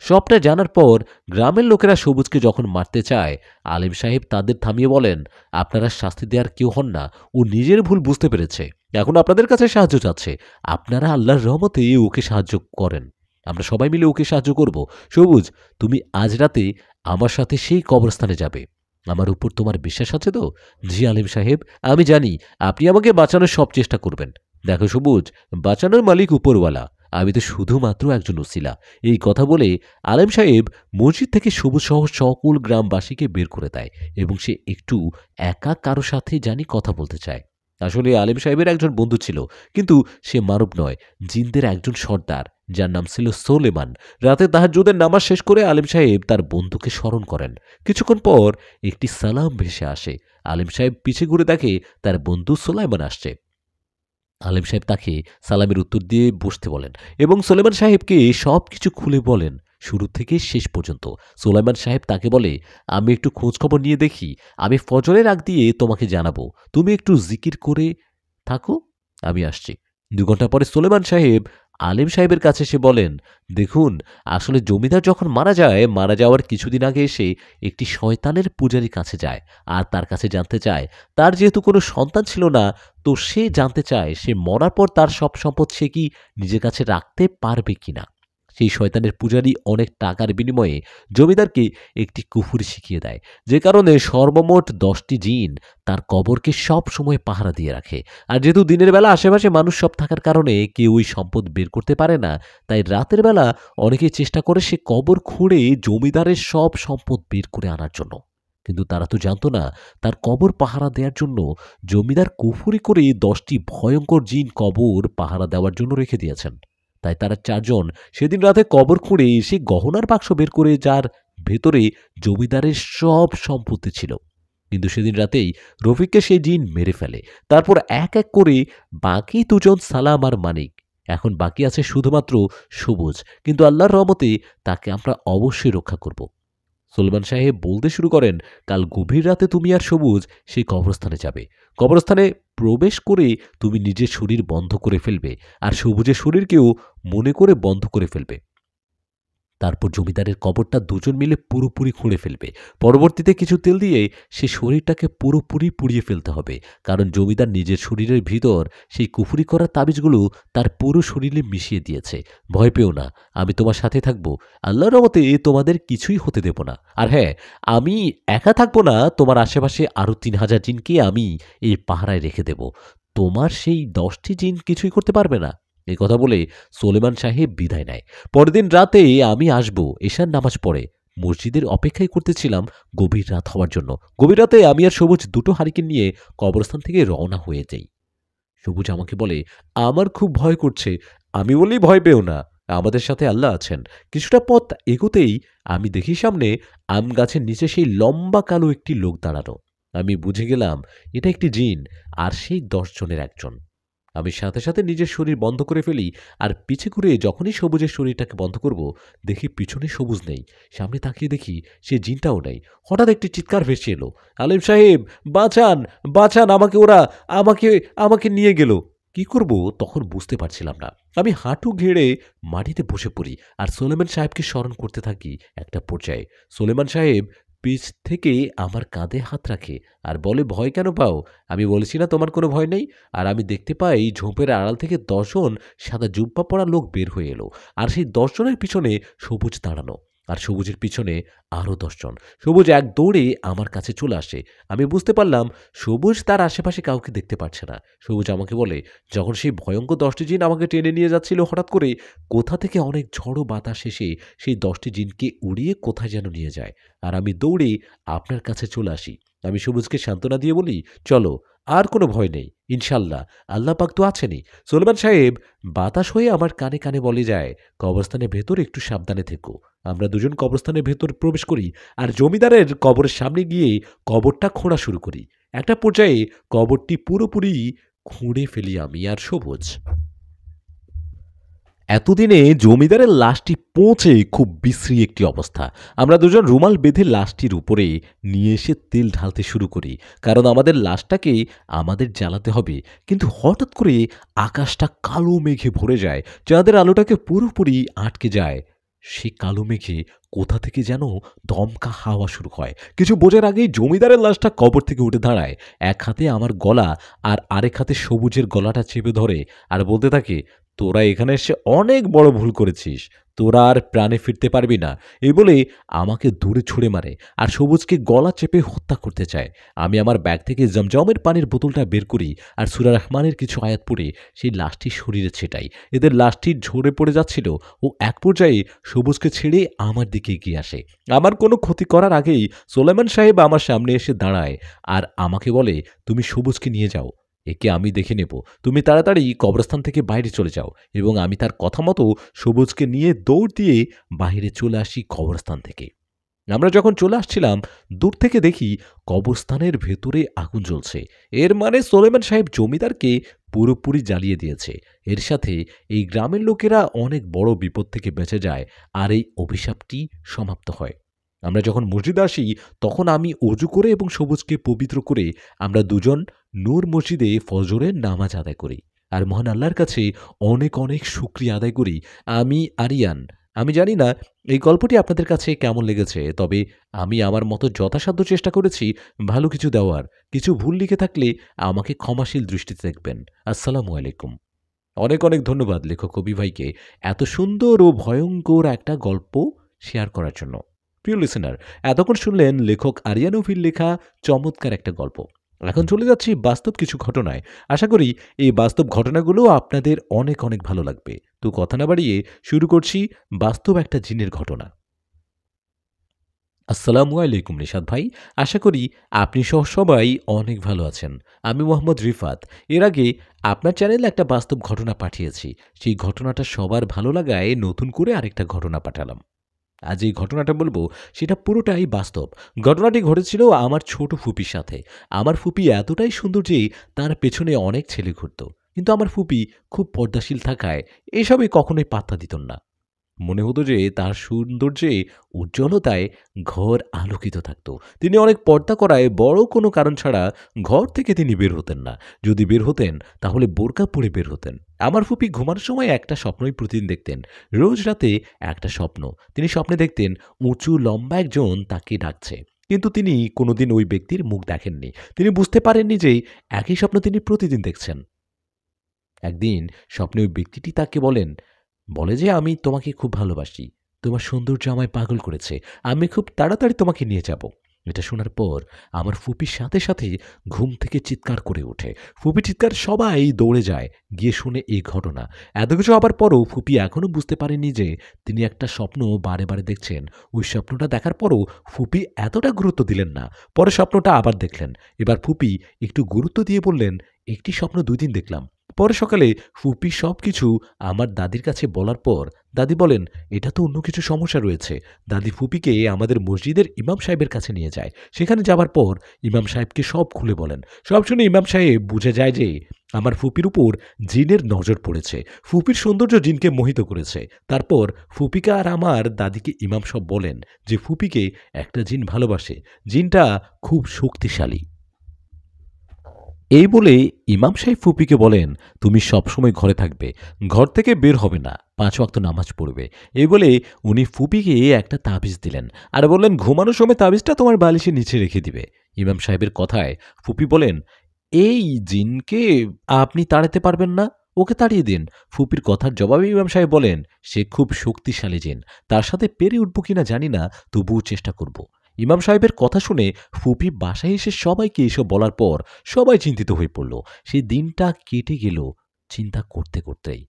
সবটা জানার পর গ্রামের লোকেরা সবুজকে যখন মারতে চায়, আলেম সাহেব তাদের থামিয়ে বলেন, আপনারা শাস্তি দেওয়ার কেউ হন না, ও নিজের ভুল বুঝতে পেরেছে, এখন আপনাদের কাছে সাহায্য চাচ্ছে। আপনারা আল্লাহর রহমতে ওকে সাহায্য করেন, আমরা সবাই মিলে ওকে সাহায্য করব। সবুজ, তুমি আজ রাতে আমার সাথে সেই কবরস্থানে যাবে। আমার উপর তোমার বিশ্বাস আছে তো? জি আলেম সাহেব, আমি জানি আপনি আমাকে বাঁচানোর সব চেষ্টা করবেন। দেখো সবুজ, বাঁচানোর মালিক উপরওয়ালা, আমি তো শুধুমাত্র একজন উসিলা। এই কথা বলে আলেম সাহেব মসজিদ থেকে সবুজ সহ সকল গ্রামবাসীকে বের করে দেয় এবং সে একটু একা কারো সাথে জানি কথা বলতে চায়। আসলে আলেম সাহেবের একজন বন্ধু ছিল, কিন্তু সে মানব নয়, জিনদের একজন সর্দার, যার নাম ছিল সোলেমান। রাতে তাহাজ্জুদের নামাজ শেষ করে আলেম সাহেব তার বন্ধুকে স্মরণ করেন। কিছুক্ষণ পর একটি সালাম ভেসে আসে। আলেম সাহেব পিছে ঘুরে দেখে তার বন্ধু সোলাইমান আসছে। আলেম সাহেব তাকে সালামের উত্তর দিয়ে বসতে বলেন এবং সোলেমান সাহেবকে সব কিছু খুলে বলেন, শুরু থেকে শেষ পর্যন্ত। সোলাইমান সাহেব তাকে বলে, আমি একটু খোঁজ খবর নিয়ে দেখি, আমি ফজরের আগ দিয়ে তোমাকে জানাবো, তুমি একটু জিকির করে থাকো, আমি আসছি। ২ ঘন্টা পরে সোলেমান সাহেব আলেম সাহেবের কাছে এসে বলেন, দেখুন, আসলে জমিদার যখন মারা যায়, মারা যাওয়ার কিছুদিন আগে এসে একটি শয়তানের পূজারীর কাছে যায় আর তার কাছে জানতে চায়, তার যেহেতু কোনো সন্তান ছিল না, তো সে জানতে চায় সে মরার পর তার সব সম্পদ সে কি নিজের কাছে রাখতে পারবে কিনা। সেই শয়তানের পূজারী অনেক টাকার বিনিময়ে জমিদারকে একটি কুফুরি শিখিয়ে দেয়, যে কারণে সর্বমোট ১০টি জিন তার কবরকে সব সময় পাহারা দিয়ে রাখে। আর যেহেতু দিনের বেলা আশেপাশে মানুষ সব থাকার কারণে কেউ ওই সম্পদ বের করতে পারে না, তাই রাতের বেলা অনেকেই চেষ্টা করে সে কবর খুঁড়ে জমিদারের সব সম্পদ বের করে আনার জন্য। কিন্তু তারা তো জানতো না তার কবর পাহারা দেওয়ার জন্য জমিদার কুফুরি করে ১০টি ভয়ঙ্কর জিন কবর পাহারা দেওয়ার জন্য রেখে দিয়েছেন। তাই তারা ৪ জন সেদিন রাতে কবর খুঁড়ে এসে গহনার বাক্স বের করে, যার ভেতরে জমিদারের সব সম্পত্তি ছিল। কিন্তু সেদিন রাতেই রফিককে সেই জিন মেরে ফেলে। তারপর এক এক করে বাকি ২ জন, সালাম আর মানিক। এখন বাকি আছে শুধুমাত্র সবুজ, কিন্তু আল্লাহর রহমতে তাকে আমরা অবশ্যই রক্ষা করব। সুলেমান সাহেব বলতে শুরু করেন, কাল গভীর রাতে তুমি আর সবুজ সেই কবরস্থানে যাবে। কবরস্থানে প্রবেশ করে তুমি নিজের শরীর বন্ধ করে ফেলবে আর সবুজের শরীরকেও মনে করে বন্ধ করে ফেলবে। তারপর জমিদারের কবরটা ২ জন মিলে পুরোপুরি খুঁড়ে ফেলবে। পরবর্তীতে কিছু তেল দিয়ে সে শরীরটাকে পুরোপুরি পুড়িয়ে ফেলতে হবে, কারণ জমিদার নিজের শরীরের ভিতর সেই কুফরি করা তাবিজগুলো তার পুরো শরীরে মিশিয়ে দিয়েছে। ভয় পেও না, আমি তোমার সাথে থাকবো। আল্লাহর রহমতে তোমাদের কিছুই হতে দেব না। আর হ্যাঁ, আমি একা থাকবো না, তোমার আশেপাশে আরও ৩,০০০ জিনকে আমি এই পাহারায় রেখে দেব। তোমার সেই ১০টি জিন কিছুই করতে পারবে না। এই কথা বলে সোলেমান সাহেব বিদায় নেয়। পরের দিন রাতে আমি আসব, এশার নামাজ পড়ে মসজিদের অপেক্ষাই করতেছিলাম গভীর রাত হওয়ার জন্য। গভীর রাতে আমি আর সবুজ ২টো হারিকেন নিয়ে কবরস্থান থেকে রওনা হয়ে যাই। সবুজ আমাকে বলে, আমার খুব ভয় করছে। আমি বলি, ভয় পেও না, আমাদের সাথে আল্লাহ আছেন। কিছুটা পথ এগোতেই আমি দেখি সামনে আম গাছের নিচে সেই লম্বা কালো একটি লোক দাঁড়ানো। আমি বুঝে গেলাম এটা একটি জিন, আর সেই ১০ জনের একজন। আমি সাথে সাথে নিজের শরীর বন্ধ করে ফেলি আর পিছে ঘুরে যখনই সবুজের শরীরটাকে বন্ধ করব, দেখি পিছনে সবুজ নেই। সামনে তাকিয়ে দেখি সে জিনটাও নেই। হঠাৎ একটি চিৎকার ভেসে এলো, আলেম সাহেব, বাঁচান, বাঁচান আমাকে, ওরা আমাকে আমাকে নিয়ে গেল। কি করব তখন বুঝতে পারছিলাম না। আমি হাঁটু গেড়ে মাটিতে বসে পড়ি আর সোলেমান সাহেবকে স্মরণ করতে থাকি। একটা পর্যায়ে সোলেমান সাহেব পিছ থেকে আমার কাঁধে হাত রাখে আর বলে, ভয় কেন পাও? আমি বলেছি না তোমার কোনো ভয় নেই। আর আমি দেখতে পাই ঝোপের আড়াল থেকে ১০ জন সাদা জুব্বা পরা লোক বের হয়ে এলো। আর সেই ১০ জনের পিছনে সবুজ দাঁড়ানো, আর সবুজের পিছনে আরও ১০ জন। সবুজ এক দৌড়ে আমার কাছে চলে আসে। আমি বুঝতে পারলাম সবুজ তার আশেপাশে কাউকে দেখতে পাচ্ছে না। সবুজ আমাকে বলে, যখন সেই ভয়ঙ্কর ১০টি জিন আমাকে টেনে নিয়ে যাচ্ছিল, হঠাৎ করে কোথা থেকে অনেক ঝড়ো বাতাস এসে সেই ১০টি জিনকে উড়িয়ে কোথায় যেন নিয়ে যায়। আর আমি দৌড়ে আপনার কাছে চলে আসি। আমি সবুজকে সান্ত্বনা দিয়ে বলি, চলো, আর কোনো ভয় নেই, ইনশাল্লাহ, আল্লাহ পাক তো আছেনই। সোলেমান সাহেব বাতাস হয়ে আমার কানে কানে বলে যায়, কবরস্থানের ভেতর একটু সাবধানে থেকো। আমরা ২ জন কবরস্থানের ভেতর প্রবেশ করি আর জমিদারের কবরের সামনে গিয়ে কবরটা খোঁড়া শুরু করি। একটা পর্যায়ে কবরটি পুরোপুরি খুঁড়ে ফেলি আমি আর সবুজ। এতদিনে জমিদারের লাশটি পৌঁছে খুব বিশ্রী একটি অবস্থা। আমরা ২ জন রুমাল বেঁধে লাশটির উপরে নিয়ে এসে তেল ঢালতে শুরু করি, কারণ আমাদের লাশটাকে আমাদের জ্বালাতে হবে। কিন্তু হঠাৎ করে আকাশটা কালো মেঘে ভরে যায়, চাঁদের আলোটাকে পুরোপুরি আটকে যায়। সেই কালো মেঘে কোথা থেকে যেন দমকা হাওয়া শুরু হয়। কিছু বোঝার আগেই জমিদারের লাশটা কবর থেকে উঠে দাঁড়ায়। এক হাতে আমার গলা আর আরেক হাতে সবুজের গলাটা চেপে ধরে আর বলতে থাকে, তোরা এখানে এসে অনেক বড় ভুল করেছিস, তোরা আর প্রাণে ফিরতে পারবি না। এই বলে আমাকে দূরে ছুঁড়ে মারে আর সবুজকে গলা চেপে হত্যা করতে চায়। আমি আমার ব্যাগ থেকে জমজমের পানির বোতলটা বের করি আর সূরা রহমানের কিছু আয়াত পড়ে সেই লাশটির শরীরে ছেটাই। এদের লাশটি ঝরে পড়ে যাচ্ছিল ও এক পর্যায়ে সবুজকে ছেড়ে আমার দিকে এগিয়ে আসে। আমার কোনো ক্ষতি করার আগেই সোলেমান সাহেব আমার সামনে এসে দাঁড়ায় আর আমাকে বলে, তুমি সবুজকে নিয়ে যাও, একে আমি দেখে নেব। তুমি তাড়াতাড়ি কবরস্থান থেকে বাইরে চলে যাও। এবং আমি তার কথা মতো সবুজকে নিয়ে দৌড় দিয়ে বাইরে চলে আসি কবরস্থান থেকে। আমরা যখন চলে আসছিলাম দূর থেকে দেখি কবরস্থানের ভেতরে আগুন জ্বলছে। এর মানে সোলেমান সাহেব জমিদারকে পুরোপুরি জ্বালিয়ে দিয়েছে। এর সাথে এই গ্রামের লোকেরা অনেক বড় বিপদ থেকে বেঁচে যায় আর এই অভিশাপটি সমাপ্ত হয়। আমরা যখন মসজিদে আসি তখন আমি অজু করে এবং সবুজকে পবিত্র করে আমরা দুজন নূর মসজিদে ফজরের নামাজ আদায় করি আর মহান আল্লাহর কাছে অনেক অনেক শুকরিয়া আদায় করি। আমি আরিয়ান। আমি জানি না এই গল্পটি আপনাদের কাছে কেমন লেগেছে, তবে আমি আমার মতো যথাসাধ্য চেষ্টা করেছি ভালো কিছু দেওয়ার। কিছু ভুল লিখে থাকলে আমাকে ক্ষমাশীল দৃষ্টিতে দেখবেন। আসসালামু আলাইকুম। অনেক অনেক ধন্যবাদ লেখক কবি ভাইকে এত সুন্দর ও ভয়ঙ্কর একটা গল্প শেয়ার করার জন্য। প্রিয় লিসেনার, এতক্ষণ শুনলেন লেখক আরিয়ানোভির লেখা চমৎকার একটা গল্প। এখন চলে যাচ্ছি বাস্তব কিছু ঘটনায়। আশা করি এই বাস্তব ঘটনাগুলো আপনাদের অনেক অনেক ভালো লাগবে। তো কথা না বাড়িয়ে শুরু করছি বাস্তব একটা জিনের ঘটনা। আসসালামু আলাইকুম নিশাদ ভাই। আশা করি আপনি সহ সবাই অনেক ভালো আছেন। আমি মোহাম্মদ রিফাত। এর আগে আপনার চ্যানেলে একটা বাস্তব ঘটনা পাঠিয়েছি। সেই ঘটনাটা সবার ভালো লাগায় নতুন করে আরেকটা ঘটনা পাঠালাম। আজ এই ঘটনাটা বলবো সেটা পুরোটাই বাস্তব। ঘটনাটি ঘটেছিল আমার ছোট ফুপির সাথে। আমার ফুপি এতটাই সুন্দর যে তার পেছনে অনেক ছেলে ঘুরত। কিন্তু আমার ফুপি খুব পর্দাশীল থাকায় এসবে কখনোই পাত্তা দিতেন না। মনে হতো যে তার সৌন্দর্যে উজ্জ্বলতায় ঘর আলোকিত থাকত। তিনি অনেক পর্দা করায় বড় কোনো কারণ ছাড়া ঘর থেকে তিনি বের হতেন না। যদি বের হতেন তাহলে বোরকা পরে বের হতেন। আমার ফুপি ঘুমানোর সময় একটা স্বপ্নই প্রতিদিন দেখতেন। রোজ রাতে একটা স্বপ্ন। তিনি স্বপ্নে দেখতেন উঁচু লম্বা একজন তাকে ডাকছে। কিন্তু তিনি কোনোদিন ওই ব্যক্তির মুখ দেখেননি। তিনি বুঝতে পারেননি যে একই স্বপ্ন তিনি প্রতিদিন দেখছেন। একদিন স্বপ্নে ওই ব্যক্তিটি তাকে বলে যে আমি তোমাকে খুব ভালোবাসি। তোমার সৌন্দর্য আমায় পাগল করেছে। আমি খুব তাড়াতাড়ি তোমাকে নিয়ে যাব। এটা শোনার পর আমার ফুপির সাথে সাথে ঘুম থেকে চিৎকার করে ওঠে। ফুপি চিৎকার সবাই দৌড়ে যায় গিয়ে শুনে এই ঘটনা। এত কিছু হবার পরও ফুপি এখনো বুঝতে পারেনি যে তিনি একটা স্বপ্ন বারে বারে দেখছেন। ওই স্বপ্নটা দেখার পরও ফুপি এতটা গুরুত্ব দিলেন না। পরে স্বপ্নটা আবার দেখলেন। এবার ফুপি একটু গুরুত্ব দিয়ে বললেন, একটি স্বপ্ন ২ দিন দেখলাম। পরে সকালে ফুপি সবকিছু আমার দাদির কাছে বলার পর দাদি বলেন, এটা তো অন্য কিছু সমস্যা রয়েছে। দাদি ফুপিকে আমাদের মসজিদের ইমাম সাহেবের কাছে নিয়ে যায়। সেখানে যাবার পর ইমাম সাহেবকে সব খুলে বলেন। সব শুনে ইমাম সাহেব বুঝে যায় যে আমার ফুপির উপর জিনের নজর পড়েছে। ফুপির সৌন্দর্য জিনকে মোহিত করেছে। তারপর ফুপিকে আর আমার দাদিকে ইমাম সাহেব বলেন যে ফুপিকে একটা জিন ভালোবাসে। জিনটা খুব শক্তিশালী। এই বলে ইমাম সাহেব ফুপিকে বলেন, তুমি সবসময় ঘরে থাকবে, ঘর থেকে বের হবে না, ৫ ওয়াক্ত নামাজ পড়বে। এই বলে উনি ফুপিকে একটা তাবিজ দিলেন আর বললেন, ঘুমানোর সময় তাবিজটা তোমার বালিশের নিচে রেখে দিবে। ইমাম সাহেবের কথায় ফুপি বলেন, এই জিনকে আপনি তাড়াতে পারবেন না, ওকে তাড়িয়ে দিন। ফুপির কথার জবাবে ইমাম সাহেব বলেন, সে খুব শক্তিশালী জিন, তার সাথে পেরে উঠব কিনা জানি না, তবুও চেষ্টা করব। ইমাম সাহেবের কথা শুনে ফুপি বাসায় এসে সবাইকে এসব বলার পর সবাই চিন্তিত হয়ে পড়ল। সেই দিনটা কেটে গেল চিন্তা করতে করতেই।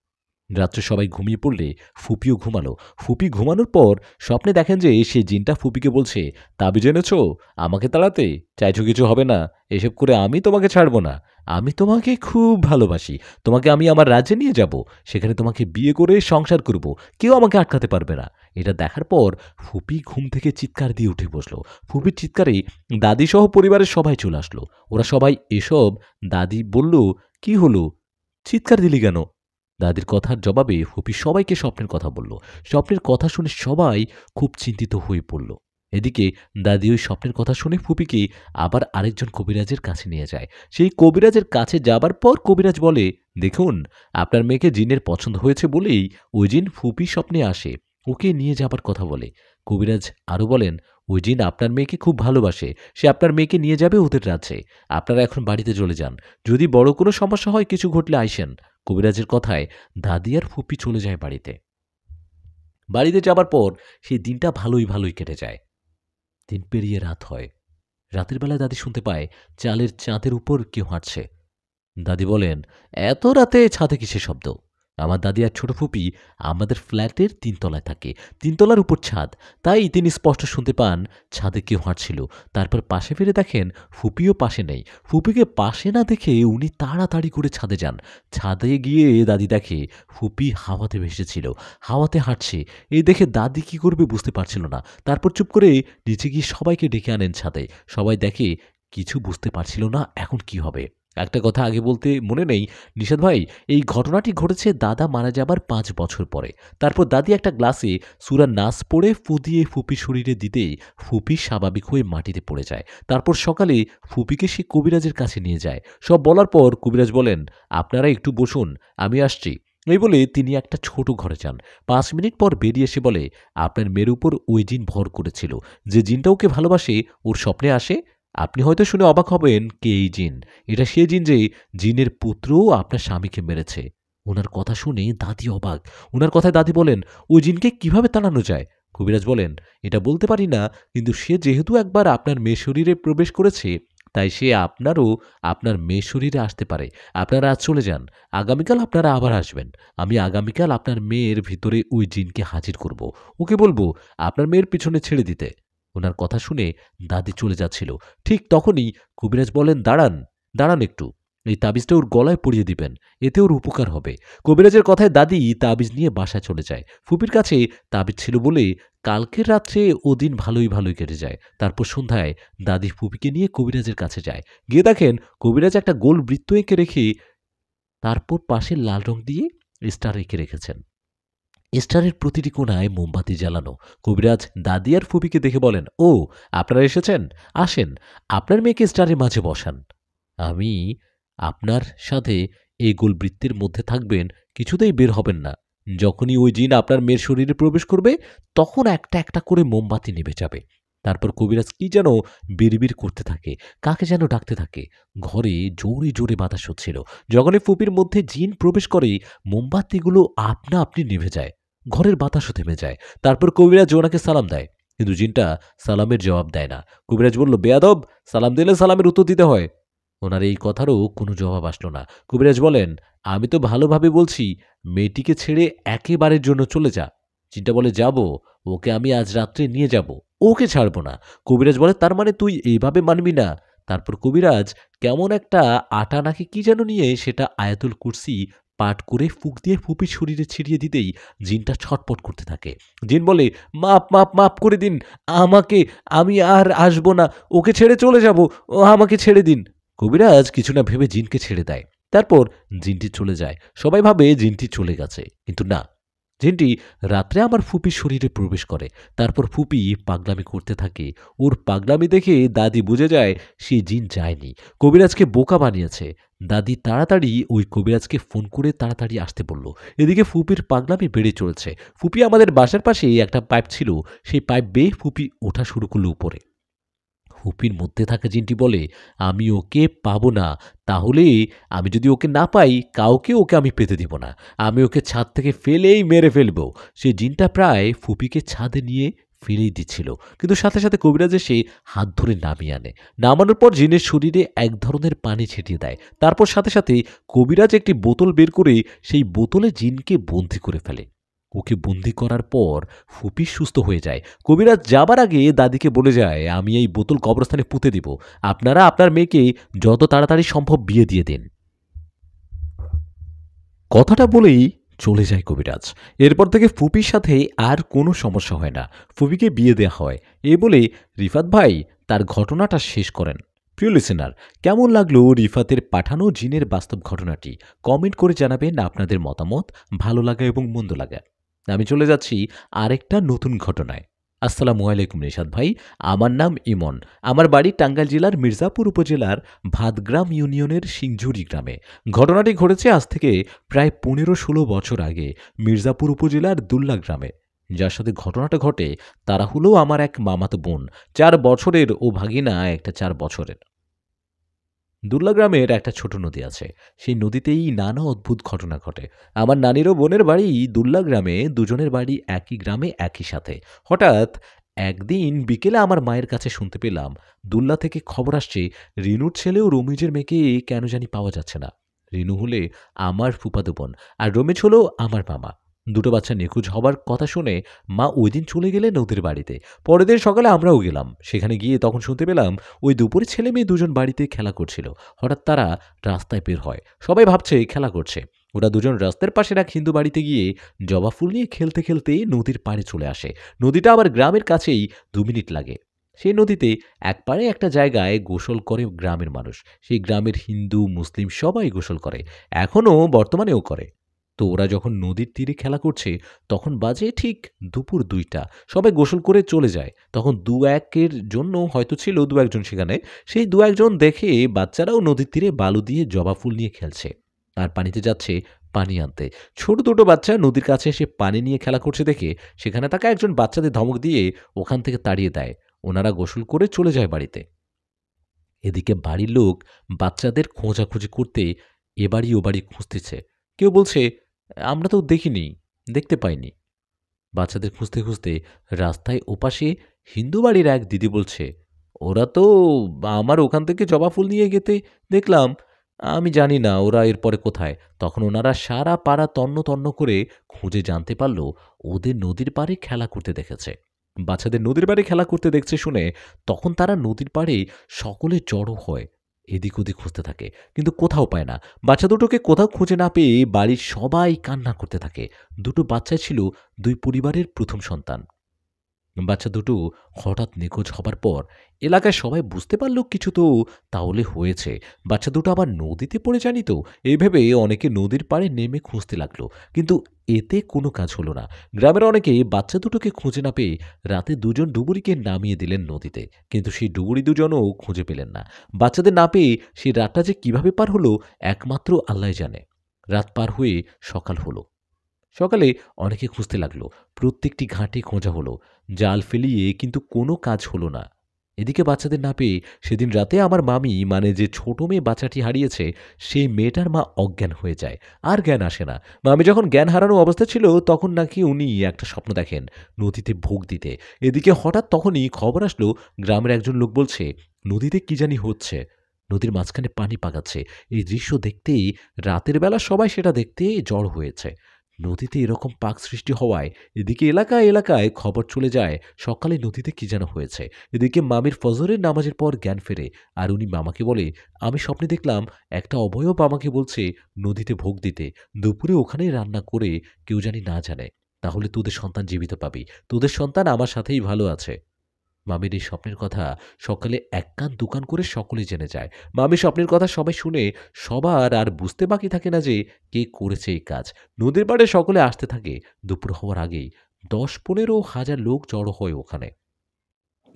রাত্রে সবাই ঘুমিয়ে পড়লে ফুপিও ঘুমালো। ফুপি ঘুমানোর পর স্বপ্নে দেখেন যে সে জিনটা ফুপিকে বলছে, তাবিজ এনেছ আমাকে তাড়াতে, চাইছো কিছু হবে না, এসব করে আমি তোমাকে ছাড়ব না। আমি তোমাকে খুব ভালোবাসি। তোমাকে আমি আমার রাজ্যে নিয়ে যাব। সেখানে তোমাকে বিয়ে করে সংসার করব। কেউ আমাকে আটকাতে পারবে না। এটা দেখার পর ফুপি ঘুম থেকে চিৎকার দিয়ে উঠে বসলো। ফুপির চিৎকারে দাদি সহ পরিবারের সবাই চলে আসলো। ওরা সবাই এসব। দাদি বলল, কি হলো, চিৎকার দিলি কেন? দাদির কথার জবাবে ফুপি সবাইকে স্বপ্নের কথা বলল। স্বপ্নের কথা শুনে সবাই খুব চিন্তিত হয়ে পড়ল। এদিকে দাদি ওই স্বপ্নের কথা শুনে ফুপিকে আবার আরেকজন কবিরাজের কাছে নিয়ে যায়। সেই কবিরাজের কাছে যাবার পর কবিরাজ বলে, দেখুন, আপনার মেয়েকে জিনের পছন্দ হয়েছে বলেই ওই জিন ফুপি স্বপ্নে আসে, ওকে নিয়ে যাবার কথা বলে। কবিরাজ আরও বলেন, ওই জিন আপনার মেয়েকে খুব ভালোবাসে, সে আপনার মেয়েকে নিয়ে যাবে ওদের রাজ্যে। আপনারা এখন বাড়িতে চলে যান, যদি বড় কোনো সমস্যা হয় কিছু ঘটলে আইসেন। কবিরাজের কথায় দাদি আর ফুপি চলে যায় বাড়িতে। বাড়িতে যাবার পর সেই দিনটা ভালোই ভালোই কেটে যায়। দিন পেরিয়ে রাত হয়। রাতের বেলায় দাদি শুনতে পায় চালের চাঁদের উপর কেউ হাঁটছে। দাদি বলেন, এত রাতে ছাদে কিসের শব্দ? আমার দাদি আর ছোট ফুপি আমাদের ফ্ল্যাটের ৩ তলায় থাকে। ৩ তলার উপর ছাদ। তাই তিনি স্পষ্ট শুনতে পান ছাদে কেউ হাঁটছিল। তারপর পাশে ফিরে দেখেন ফুপিও পাশে নেই। ফুপিকে পাশে না দেখে উনি তাড়াতাড়ি করে ছাদে যান। ছাদে গিয়ে দাদি দেখে ফুপি হাওয়াতে ভেসেছিল, হাওয়াতে হাঁটছে। এই দেখে দাদি কি করবে বুঝতে পারছিল না। তারপর চুপ করে নিচে গিয়ে সবাইকে ডেকে আনেন ছাদে। সবাই দেখে কিছু বুঝতে পারছিল না এখন কি হবে। একটা কথা আগে বলতে মনে নেই নিশাদ ভাই, এই ঘটনাটি ঘটেছে দাদা মারা যাবার ৫ বছর পরে। তারপর দাদি একটা গ্লাসে সূরা নাস পড়ে ফু দিয়ে ফুপির শরীরে দিতেই ফুপি স্বাভাবিক হয়ে মাটিতে পড়ে যায়। তারপর সকালে ফুপিকে সে কবিরাজের কাছে নিয়ে যায়। সব বলার পর কবিরাজ বলেন, আপনারা একটু বসুন, আমি আসছি। এই বলে তিনি একটা ছোট ঘরে যান। ৫ মিনিট পর বেরিয়ে এসে বলে, আপনার মেয়ের উপর ওই জিন ভর করেছিল। যে জিনটা ওকে ভালোবাসে ওর স্বপ্নে আসে। আপনি হয়তো শুনে অবাক হবেন কে এই জিন। এটা সে জিন যে জিনের পুত্রও আপনার স্বামীকে মেরেছে। ওনার কথা শুনে দাদি অবাক। ওনার কথায় দাদি বলেন, ওই জিনকে কিভাবে তাড়ানো যায়? কবিরাজ বলেন, এটা বলতে পারি না, কিন্তু সে যেহেতু একবার আপনার মেয়ে শরীরে প্রবেশ করেছে, তাই সে আপনারও আপনার মেয়ে শরীরে আসতে পারে। আপনারা আজ চলে যান, আগামীকাল আপনারা আবার আসবেন। আমি আগামীকাল আপনার মেয়ের ভিতরে ওই জিনকে হাজির করব। ওকে বলবো আপনার মেয়ের পিছনে ছেড়ে দিতে। ওনার কথা শুনে দাদি চলে যাচ্ছিল। ঠিক তখনই কবিরাজ বলেন, দাঁড়ান, দাঁড়ান একটু। এই তাবিজটা ওর গলায় পরিয়ে দিবেন, এতে ওর উপকার হবে। কবিরাজের কথায় দাদি তাবিজ নিয়ে বাসায় চলে যায়। ফুপির কাছে তাবিজ ছিল বলে কালকের রাত্রে ওদিন ভালোই কেটে যায়। তারপর সন্ধ্যায় দাদি ফুপিকে নিয়ে কবিরাজের কাছে যায়। গিয়ে দেখেন কবিরাজ একটা গোল বৃত্ত এঁকে রেখে তারপর পাশে লাল রং দিয়ে স্টার এঁকে রেখেছেন। স্টারের প্রতিটি কোণায় মোমবাতি জ্বালানো। কবিরাজ দাদি আর ফুপিকে দেখে বলেন, ও আপনারা এসেছেন, আসেন, আপনার মেয়েকে স্টারের মাঝে বসান। আমি আপনার সাথে এই গোলবৃত্তের মধ্যে থাকবেন, কিছুতেই বের হবেন না। যখনই ওই জিন আপনার মেয়ের শরীরে প্রবেশ করবে তখন একটা একটা করে মোমবাতি নিভে যাবে। তারপর কবিরাজ কি যেন বিড়বিড় করতে থাকে, কাকে যেন ডাকতে থাকে। ঘরে জোরে জোরে বাতাস হচ্ছিল। যখনই ফুপির মধ্যে জিন প্রবেশ করে মোমবাতিগুলো আপনা আপনি নিভে যায়। ঘরের বাতাসও থেমে যায়। তারপর কবিরাজ ওনাকে সালাম দেয়, কিন্তু জিনটা সালামের জবাব দেয় না। কবিরাজ বলল, বেয়াদব, সালাম দিলে সালামের উত্তর দিতে হয়। ওনার এই কথারও কোনো জবাব আসলো না। কবিরাজ বলেন, আমি তো ভালোভাবে বলছি, মেয়েটিকে ছেড়ে একেবারের জন্য চলে যা। জিনটা বলে, যাব, ওকে আমি আজ রাত্রে নিয়ে যাব, ওকে ছাড়বো না। কবিরাজ বলে, তার মানে তুই এইভাবে মানবি না? তারপর কবিরাজ কেমন একটা আটা নাকি কি যেন নিয়ে সেটা আয়াতুল কুরসি পাঠ করে ফুঁক দিয়ে ফুপির শরীরে ছিটিয়ে দিতেই জিনটা ছটপট করতে থাকে। জিন বলে, মাপ মাপ মাপ করে দিন আমাকে, আমি আর আসবো না, ওকে ছেড়ে চলে যাব, ও আমাকে ছেড়ে দিন। কবিরাজ কিছু না ভেবে জিনকে ছেড়ে দেয়। তারপর জিনটি চলে যায়। সবাই ভাবে জিনটি চলে গেছে, কিন্তু না, জিনটি রাত্রে আমার ফুপির শরীরে প্রবেশ করে। তারপর ফুপি পাগলামি করতে থাকে। ওর পাগলামি দেখে দাদি বুঝে যায় সে জিন যায়নি, কবিরাজকে বোকা বানিয়েছে। দাদি তাড়াতাড়ি ওই কবিরাজকে ফোন করে তাড়াতাড়ি আসতে বলল। এদিকে ফুপির পাগলামি বেড়ে চলেছে। ফুপি আমাদের বাসার পাশেই একটা পাইপ ছিল, সেই পাইপ বেয়ে ফুপি ওঠা শুরু করলো উপরে। ফুপির মধ্যে থাকা জিনটি বলে, আমি ওকে পাবো না, তাহলে আমি যদি ওকে না পাই কাউকে ওকে আমি পেতে দিব না, আমি ওকে ছাদ থেকে ফেলেই মেরে ফেলবো। সে জিনটা প্রায় ফুপিকে ছাদে নিয়ে ফেলেই দিচ্ছিল, কিন্তু সাথে সাথে কবিরাজ এসে হাত ধরে নামিয়ে আনে। নামানোর পর জিনের শরীরে এক ধরনের পানি ছিটিয়ে দেয়। তারপর সাথে সাথে কবিরাজ একটি বোতল বের করে সেই বোতলে জিনকে বন্দি করে ফেলে। ওকে বন্দি করার পর ফুপি সুস্থ হয়ে যায়। কবিরাজ যাবার আগে দাদিকে বলে যায়, আমি এই বোতল কবরস্থানে পুঁতে দিব, আপনারা আপনার মেয়েকে যত তাড়াতাড়ি সম্ভব বিয়ে দিয়ে দিন। কথাটা বলেই চলে যায় কবিরাজ। এরপর থেকে ফুপির সাথে আর কোনো সমস্যা হয় না, ফুপিকে বিয়ে দেওয়া হয়। এ বলে রিফাত ভাই তার ঘটনাটা শেষ করেন। প্রিয় লিসেনার, কেমন লাগলো রিফাতের পাঠানো জিনের বাস্তব ঘটনাটি? কমেন্ট করে জানাবেন আপনাদের মতামত, ভালো লাগা এবং মন্দ লাগা। আমি চলে যাচ্ছি আরেকটা নতুন ঘটনায়। আসসালামু আলাইকুম নিশাদ ভাই, আমার নাম ইমন। আমার বাড়ি টাঙ্গাইল জেলার মির্জাপুর উপজেলার ভাতগ্রাম ইউনিয়নের সিংঝুরি গ্রামে। ঘটনাটি ঘটেছে আজ থেকে প্রায় ১৫-১৬ বছর আগে মির্জাপুর উপজেলার দুল্লা গ্রামে। যার সাথে ঘটনাটা ঘটে তারা হলো আমার এক মামাতো বোন, ৪ বছরের, ও ভাগিনা একটা ৪ বছরের। দুল্লা গ্রামের একটা ছোট নদী আছে, সেই নদীতেই নানা অদ্ভুত ঘটনা ঘটে। আমার নানির ও বোনের বাড়ি দুল্লা গ্রামে, দুজনের বাড়ি একই গ্রামে একই সাথে। হঠাৎ একদিন বিকেলে আমার মায়ের কাছে শুনতে পেলাম দুল্লা থেকে খবর আসছে রিনুর ছেলে ও রমিজের মেয়েকে কেন জানি পাওয়া যাচ্ছে না। রিনু হলে আমার ফুফাতো বোন, আর রমেশ হলো আমার মামা। দুটো বাচ্চা নিখোঁজ হবার কথা শুনে মা ওইদিন চলে গেলেন ওদের বাড়িতে। পরের দিন সকালে আমরাও গেলাম। সেখানে গিয়ে তখন শুনতে পেলাম ওই দুপুরে ছেলে মেয়ে দুজন বাড়িতে খেলা করছিল। হঠাৎ তারা রাস্তায় বের হয়। সবাই ভাবছে খেলা করছে। ওরা দুজন রাস্তার পাশের এক হিন্দু বাড়িতে গিয়ে জবা ফুল নিয়ে খেলতে খেলতে নদীর পাড়ে চলে আসে। নদীটা আবার গ্রামের কাছেই 2 মিনিট লাগে। সেই নদীতে একপারে একটা জায়গায় গোসল করে গ্রামের মানুষ। সেই গ্রামের হিন্দু মুসলিম সবাই গোসল করে, এখনও বর্তমানেও করে। তো ওরা যখন নদীর তীরে খেলা করছে তখন বাজে ঠিক দুপুর 2টা। সবাই গোসল করে চলে যায়। তখন দু একের জন্য হয়তো ছিল দু একজন সেখানে। সেই দু একজন দেখে বাচ্চারাও নদীর তীরে বালু দিয়ে জবা ফুল নিয়ে খেলছে আর পানিতে যাচ্ছে পানি আনতে। ছোট দুটো বাচ্চা নদীর কাছে এসে পানি নিয়ে খেলা করছে দেখে সেখানে থাকা একজন বাচ্চাদের ধমক দিয়ে ওখান থেকে তাড়িয়ে দেয়। ওনারা গোসল করে চলে যায় বাড়িতে। এদিকে বাড়ির লোক বাচ্চাদের খোঁজাখুঁজি করতে এ বাড়ি ও বাড়ি খুঁজতেছে। কেউ বলছে, আমরা তো দেখিনি, দেখতে পাইনি। বাচ্চাদের খুঁজতে খুঁজতে রাস্তায় ওপাশে হিন্দু বাড়ির এক দিদি বলছে, ওরা তো আমার ওখান থেকে জবা ফুল নিয়ে গেতে দেখলাম। আমি জানি না ওরা এরপরে কোথায়। তখন ওনারা সারা পাড়া তন্ন তন্ন করে খুঁজে জানতে পারল ওদের নদীর পাড়ে খেলা করতে দেখেছে। বাচ্চাদের নদীর পাড়ে খেলা করতে দেখছে শুনে তখন তারা নদীর পাড়ে সকলে জড়ো হয়, এদিক ওদিক খুঁজতে থাকে, কিন্তু কোথাও পায় না। বাচ্চা দুটোকে কোথাও খুঁজে না পেয়ে বাড়ির সবাই কান্না করতে থাকে। দুটো বাচ্চাই ছিল দুই পরিবারের প্রথম সন্তান। বাচ্চা দুটো হঠাৎ নিখোঁজ হবার পর এলাকায় সবাই বুঝতে পারল কিছু তো তাহলে হয়েছে। বাচ্চা দুটো আবার নদীতে পড়ে যায়নি তো, এই ভেবে অনেকে নদীর পাড়ে নেমে খুঁজতে লাগলো, কিন্তু এতে কোনো কাজ হলো না। গ্রামের অনেকে বাচ্চা দুটোকে খুঁজে না পেয়ে রাতে দুজন ডুবুরিকে নামিয়ে দিলেন নদীতে, কিন্তু সেই ডুবুরি দুজনও খুঁজে পেলেন না। বাচ্চাদের না পেয়ে সেই রাতটা যে কিভাবে পার হলো একমাত্র আল্লাহ জানে। রাত পার হয়ে সকাল হলো। সকালে অনেকে খুঁজতে লাগলো। প্রত্যেকটি ঘাটে খোঁজা হলো, জাল ফেলিয়ে, কিন্তু কোনো কাজ হলো না। এদিকে বাচ্চাদের না পেয়ে সেদিন রাতে আমার মামি, মানে যে ছোট মেয়ে বাচ্চাটি হারিয়েছে, সেই মেয়েটার মা অজ্ঞান হয়ে যায়, আর জ্ঞান আসে না। মামি যখন জ্ঞান হারানো অবস্থা ছিল তখন নাকি উনি একটা স্বপ্ন দেখেন নদীতে ভোগ দিতে। এদিকে হঠাৎ তখনই খবর আসলো, গ্রামের একজন লোক বলছে নদীতে কি জানি হচ্ছে, নদীর মাঝখানে পানি পাকাচ্ছে। এই দৃশ্য দেখতেই রাতের বেলা সবাই সেটা দেখতে জড় হয়েছে। নদীতে এরকম পাক সৃষ্টি হওয়ায় এদিকে এলাকায় এলাকায় খবর চলে যায় সকালে নদীতে কি যেন হয়েছে। এদিকে মামির ফজরের নামাজের পর জ্ঞান ফেরে, আর উনি মামাকে বলে, আমি স্বপ্নে দেখলাম একটা অবয়ব আমাকে বলছে নদীতে ভোগ দিতে, দুপুরে ওখানেই রান্না করে কেউ জানি না জানে, তাহলে তোদের সন্তান জীবিত পাবি, তোদের সন্তান আমার সাথেই ভালো আছে। মামির এই স্বপ্নের কথা সকালে এক কান দুকান করে সকলে জেনে যায়। মামির স্বপ্নের কথা সবাই শুনে সবার আর বুঝতে বাকি থাকে না যে কে করেছে এই কাজ। নদীর পাড়ে সকলে আসতে থাকে। দুপুর হওয়ার আগেই 10-15 হাজার লোক জড়ো হয় ওখানে।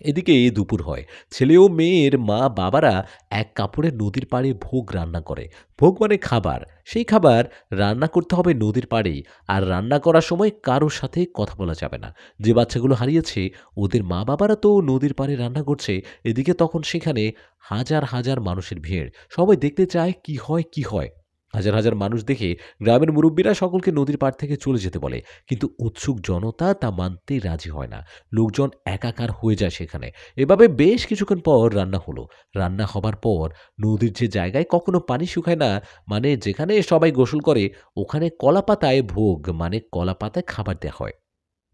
এদিকে দুপুর হয়। ছেলে ও মেয়ের মা বাবারা এক কাপড়ে নদীর পাড়ে ভোগ রান্না করে। ভোগ মানে খাবার। সেই খাবার রান্না করতে হবে নদীর পাড়েই। আর রান্না করার সময় কারোর সাথে কথা বলা যাবে না। যে বাচ্চাগুলো হারিয়েছে ওদের মা বাবারা তো নদীর পাড়ে রান্না করছে। এদিকে তখন সেখানে হাজার হাজার মানুষের ভিড়। সবাই দেখতে চায় কি হয় কি হয়। হাজার হাজার মানুষ দেখে গ্রামের মুরব্বীরা সকলকে নদীর পাড় থেকে চলে যেতে বলে, কিন্তু উৎসুক জনতা তা মানতে রাজি হয় না। লোকজন একাকার হয়ে যায় সেখানে। এভাবে বেশ কিছুক্ষণ পর রান্না হলো। রান্না হবার পর নদীর যে জায়গায় কখনো পানি শুকায় না, মানে যেখানে সবাই গোসল করে, ওখানে কলাপাতায় ভোগ, মানে কলাপাতায় খাবার দেওয়া হয়।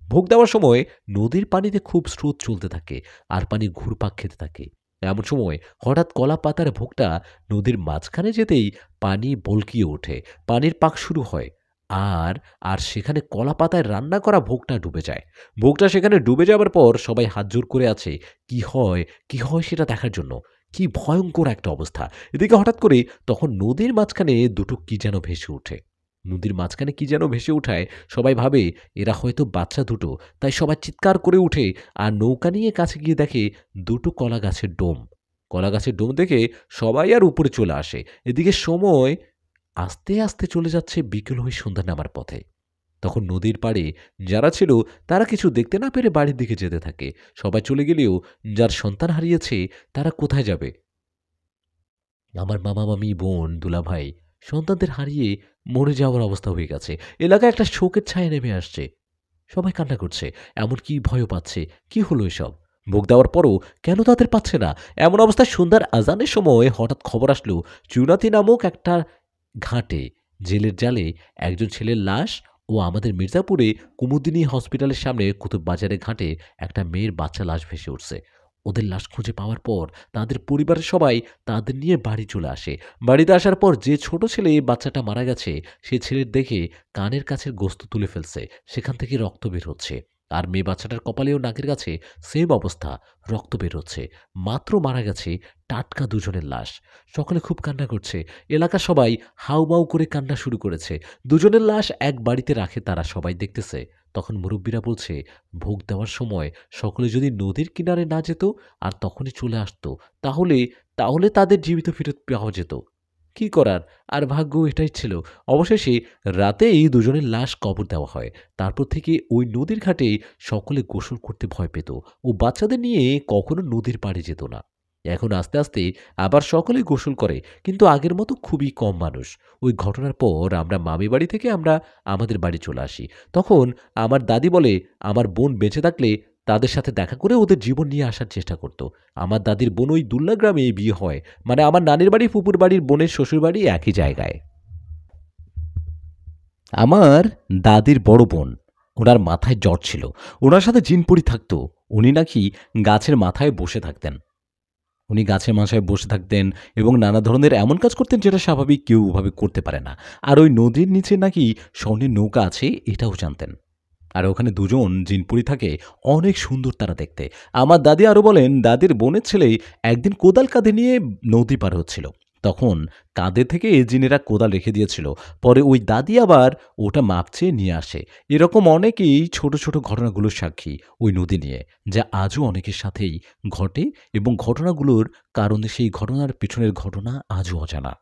ভোগ দেওয়ার সময় নদীর পানিতে খুব স্রোত চলতে থাকে আর পানি ঘুরপাক খেতে থাকে। এমন সময় হঠাৎ কলা পাতার ভোগটা নদীর মাঝখানে যেতেই পানি বলকিয়ে ওঠে, পানির পাক শুরু হয়। আর আর সেখানে কলা পাতায় রান্না করা ভোগটা ডুবে যায়। ভোগটা সেখানে ডুবে যাবার পর সবাই হাত জোর করে আছে কি হয় সেটা দেখার জন্য। কি ভয়ঙ্কর একটা অবস্থা। এদিকে হঠাৎ করে তখন নদীর মাঝখানে দুটো কি যেন ভেসে ওঠে। নদীর মাঝখানে কি যেন ভেসে ওঠায় সবাই ভাবে এরা হয়তো বাচ্চা দুটো, তাই সবাই চিৎকার করে উঠে আর নৌকা নিয়ে কাছে গিয়ে দেখে দুটো কলা গাছের ডোম। কলা গাছের ডোম দেখে সবাই আর উপরে চলে আসে। এদিকে সময় আস্তে আস্তে চলে যাচ্ছে বিকেল হয়ে সন্ধ্যা নামার পথে। তখন নদীর পাড়ে যারা ছিল তারা কিছু দেখতে না পেরে বাড়ির দিকে যেতে থাকে। সবাই চলে গেলেও যার সন্তান হারিয়েছে তারা কোথায় যাবে? আমার মামা মামি বোন দুলাভাই সন্তানদের হারিয়ে মরে যাওয়ার অবস্থা হয়ে গেছে। এলাকায় একটা শোকের ছায়া নেমে আসছে। সবাই কান্না করছে, এমনকি ভয়ও পাচ্ছে। কি হলো এসব? ভোগ দেওয়ার পরও কেন তাদের পাচ্ছে না? এমন অবস্থায় সন্ধ্যার আজানের সময় হঠাৎ খবর আসলো চুনাতি নামক একটা ঘাটে জেলের জালে একজন ছেলের লাশ ও আমাদের মির্জাপুরে কুমুদিনী হসপিটালের সামনে কুতুববাজারে ঘাটে একটা মেয়ের বাচ্চা লাশ ভেসে উঠছে। ওদের লাশ খুঁজে পাওয়ার পর তাদের পরিবারের সবাই তাদের নিয়ে বাড়ি চলে আসে। বাড়িতে আসার পর যে ছোট ছেলে বাচ্চাটা মারা গেছে সে ছেলের দেখে কানের কাছের গোস্ত তুলে ফেলছে, সেখান থেকে রক্ত বের হচ্ছে। আর মেয়ে বাচ্চাটার কপালে ও নাকের কাছে সেম অবস্থা, রক্ত বের হচ্ছে। মাত্র মারা গেছে টাটকা দুজনের লাশ। সকলে খুব কান্না করছে, এলাকার সবাই হাউমাউ করে কান্না শুরু করেছে। দুজনের লাশ এক বাড়িতে রাখে তারা, সবাই দেখতেছে। তখন মুরব্বীরা বলছে ভোগ দেওয়ার সময় সকলে যদি নদীর কিনারে না যেত আর তখনই চলে আসতো তাহলে তাহলে তাদের জীবিত ফেরত পাওয়া যেত। কি করার, আর ভাগ্য এটাই ছিল। অবশেষে রাতেই দুজনের লাশ কবর দেওয়া হয়। তারপর থেকে ওই নদীর ঘাটে সকলে গোসল করতে ভয় পেত ও বাচ্চাদের নিয়ে কখনো নদীর পাড়ে যেত না। এখন আস্তে আস্তে আবার সকলেই গোসল করে, কিন্তু আগের মতো খুবই কম মানুষ। ওই ঘটনার পর আমরা মামি বাড়ি থেকে আমরা আমাদের বাড়ি চলে আসি। তখন আমার দাদি বলে আমার বোন বেঁচে থাকলে তাদের সাথে দেখা করে ওদের জীবন নিয়ে আসার চেষ্টা করত। আমার দাদির বোন ওই দুল্লা গ্রামে বিয়ে হয়, মানে আমার নানির বাড়ি ফুপুর বাড়ির বোনের শ্বশুর বাড়ি একই জায়গায়। আমার দাদির বড় বোন, ওনার মাথায় জ্বর ছিল, ওনার সাথে জিনপরি থাকতো। উনি নাকি গাছের মাথায় বসে থাকতেন। উনি গাছের মাথায় বসে থাকতেন এবং নানা ধরনের এমন কাজ করতেন যেটা স্বাভাবিক কেউ ওভাবে করতে পারে না। আর ওই নদীর নিচে নাকি স্বর্ণের নৌকা আছে এটাও জানতেন। আর ওখানে দুজন জিনপুরি থাকে, অনেক সুন্দর তারা দেখতে। আমার দাদি আরও বলেন দাদির বোনের ছেলে একদিন কোদাল কাঁধে নিয়ে নদী পার হচ্ছিল, তখন কাঁধে থেকে জিনেরা কোদাল রেখে দিয়েছিল। পরে ওই দাদি আবার ওটা মাপ চেয়ে নিয়ে আসে। এরকম অনেকেই ছোট ছোট ঘটনাগুলোর সাক্ষী ওই নদী নিয়ে, যা আজও অনেকের সাথেই ঘটে এবং ঘটনাগুলোর কারণে সেই ঘটনার পিছনের ঘটনা আজও অজানা।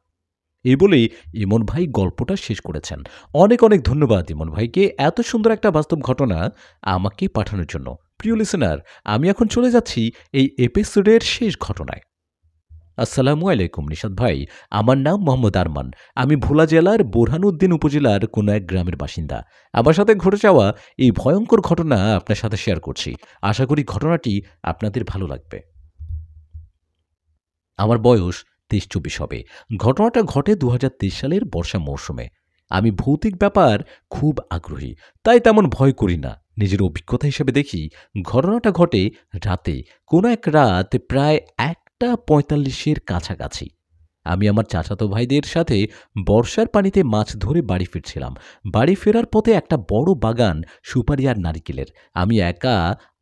এই বলেই ইমন ভাই গল্পটা শেষ করেছেন। অনেক অনেক ধন্যবাদ ইমন ভাইকে এত সুন্দর একটা বাস্তব ঘটনা আমাকে পাঠানোর জন্য। প্রিয় লিসেনার, আমি এখন চলে যাচ্ছি এই এপিসোডের শেষ ঘটনায়। আসসালামু আলাইকুম নিশাদ ভাই, আমার নাম মোহাম্মদ আরমান। আমি ভোলা জেলার বোরহানউদ্দিন উপজেলার কোনো এক গ্রামের বাসিন্দা। আমার সাথে ঘটে যাওয়া এই ভয়ঙ্কর ঘটনা আপনার সাথে শেয়ার করছি। আশা করি ঘটনাটি আপনাদের ভালো লাগবে। আমার বয়স 23-24 হবে। ঘটনাটা ঘটে 2023 সালের বর্ষা মৌসুমে। আমি ভৌতিক ব্যাপার খুব আগ্রহী, তাই তেমন ভয় করি না। নিজের অভিজ্ঞতা হিসেবে দেখি, ঘটনাটা ঘটে রাতে, কোনো এক রাত প্রায় 1:45-এর কাছাকাছি। আমি আমার চাচাতো ভাইদের সাথে বর্ষার পানিতে মাছ ধরে বাড়ি ফিরছিলাম। বাড়ি ফেরার পথে একটা বড় বাগান সুপারি আর নারিকেলের। আমি একা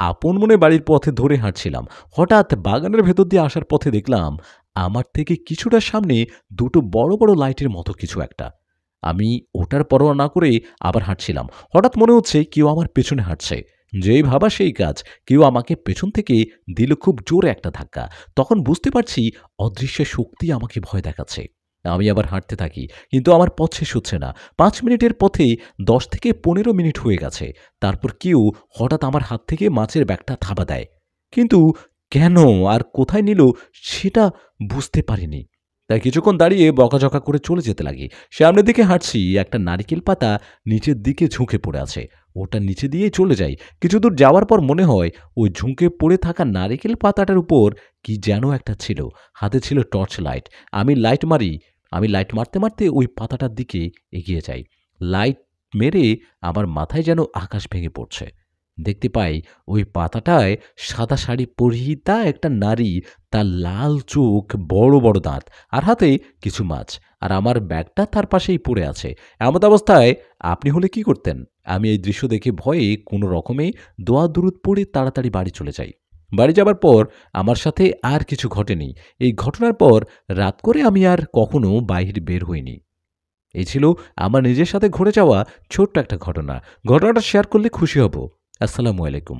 আপন মনে বাড়ির পথে ধরে হাঁটছিলাম। হঠাৎ বাগানের ভেতর দিয়ে আসার পথে দেখলাম আমার থেকে কিছুটা সামনে দুটো বড় বড় লাইটের মতো কিছু একটা। আমি ওটার পরোয়া না করে আবার হাঁটছিলাম। হঠাৎ মনে হচ্ছে কেউ আমার পেছনে হাঁটছে। যেই ভাবা সেই কাজ, কেউ আমাকে পেছন থেকে দিল খুব জোরে একটা ধাক্কা। তখন বুঝতে পারছি অদৃশ্য শক্তি আমাকে ভয় দেখাচ্ছে। আমি আবার হাঁটতে থাকি, কিন্তু আমার পথ শেষ হচ্ছে না। 5 মিনিটের পথে 10 থেকে 15 মিনিট হয়ে গেছে। তারপর কেউ হঠাৎ আমার হাত থেকে মাছের ব্যাগটা থাবা দেয়, কিন্তু কেন আর কোথায় নিল সেটা বুঝতে পারিনি। তাই কিছুক্ষণ দাঁড়িয়ে বকাঝকা করে চলে যেতে লাগি। সামনের দিকে হাঁটছি, একটা নারিকেল পাতা নিচের দিকে ঝুঁকে পড়ে আছে। ওটা নিচে দিয়েই চলে যাই। কিছু দূর যাওয়ার পর মনে হয় ওই ঝুঁকে পড়ে থাকা নারিকেল পাতাটার উপর কি যেন একটা ছিল। হাতে ছিল টর্চ লাইট। আমি লাইট মারতে মারতে ওই পাতাটার দিকে এগিয়ে যাই। লাইট মেরে আমার মাথায় যেন আকাশ ভেঙে পড়ছে। দেখতে পাই ওই পাতাটায় সাদা শাড়ি পরিহিতা একটা নারী, তার লাল চোখ, বড় বড় দাঁত, আর হাতে কিছু মাছ, আর আমার ব্যাগটা তার পাশেই পড়ে আছে। এমত অবস্থায় আপনি হলে কি করতেন? আমি এই দৃশ্য দেখে ভয়ে কোনো রকমে দোয়া দুরুদ পড়ে তাড়াতাড়ি বাড়ি চলে যাই। বাড়ি যাবার পর আমার সাথে আর কিছু ঘটেনি। এই ঘটনার পর রাত করে আমি আর কখনো বাইরে বের হইনি। এই ছিল আমার নিজের সাথে ঘটে যাওয়া ছোট্ট একটা ঘটনা। ঘটনাটা শেয়ার করলে খুশি হব। আসসালামু আলাইকুম।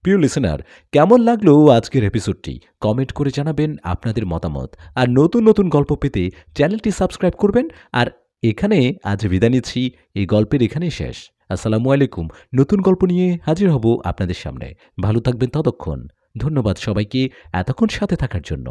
প্রিয় লিসেনার, কেমন লাগলো আজকের এপিসোডটি? কমেন্ট করে জানাবেন আপনাদের মতামত। আর নতুন নতুন গল্প পেতে চ্যানেলটি সাবস্ক্রাইব করবেন। আর এখানে আজ বিদায় নিচ্ছি, এই গল্পের এখানেই শেষ। আসসালামু আলাইকুম। নতুন গল্প নিয়ে হাজির হব আপনাদের সামনে। ভালো থাকবেন ততক্ষণ। ধন্যবাদ সবাইকে এতক্ষণ সাথে থাকার জন্য।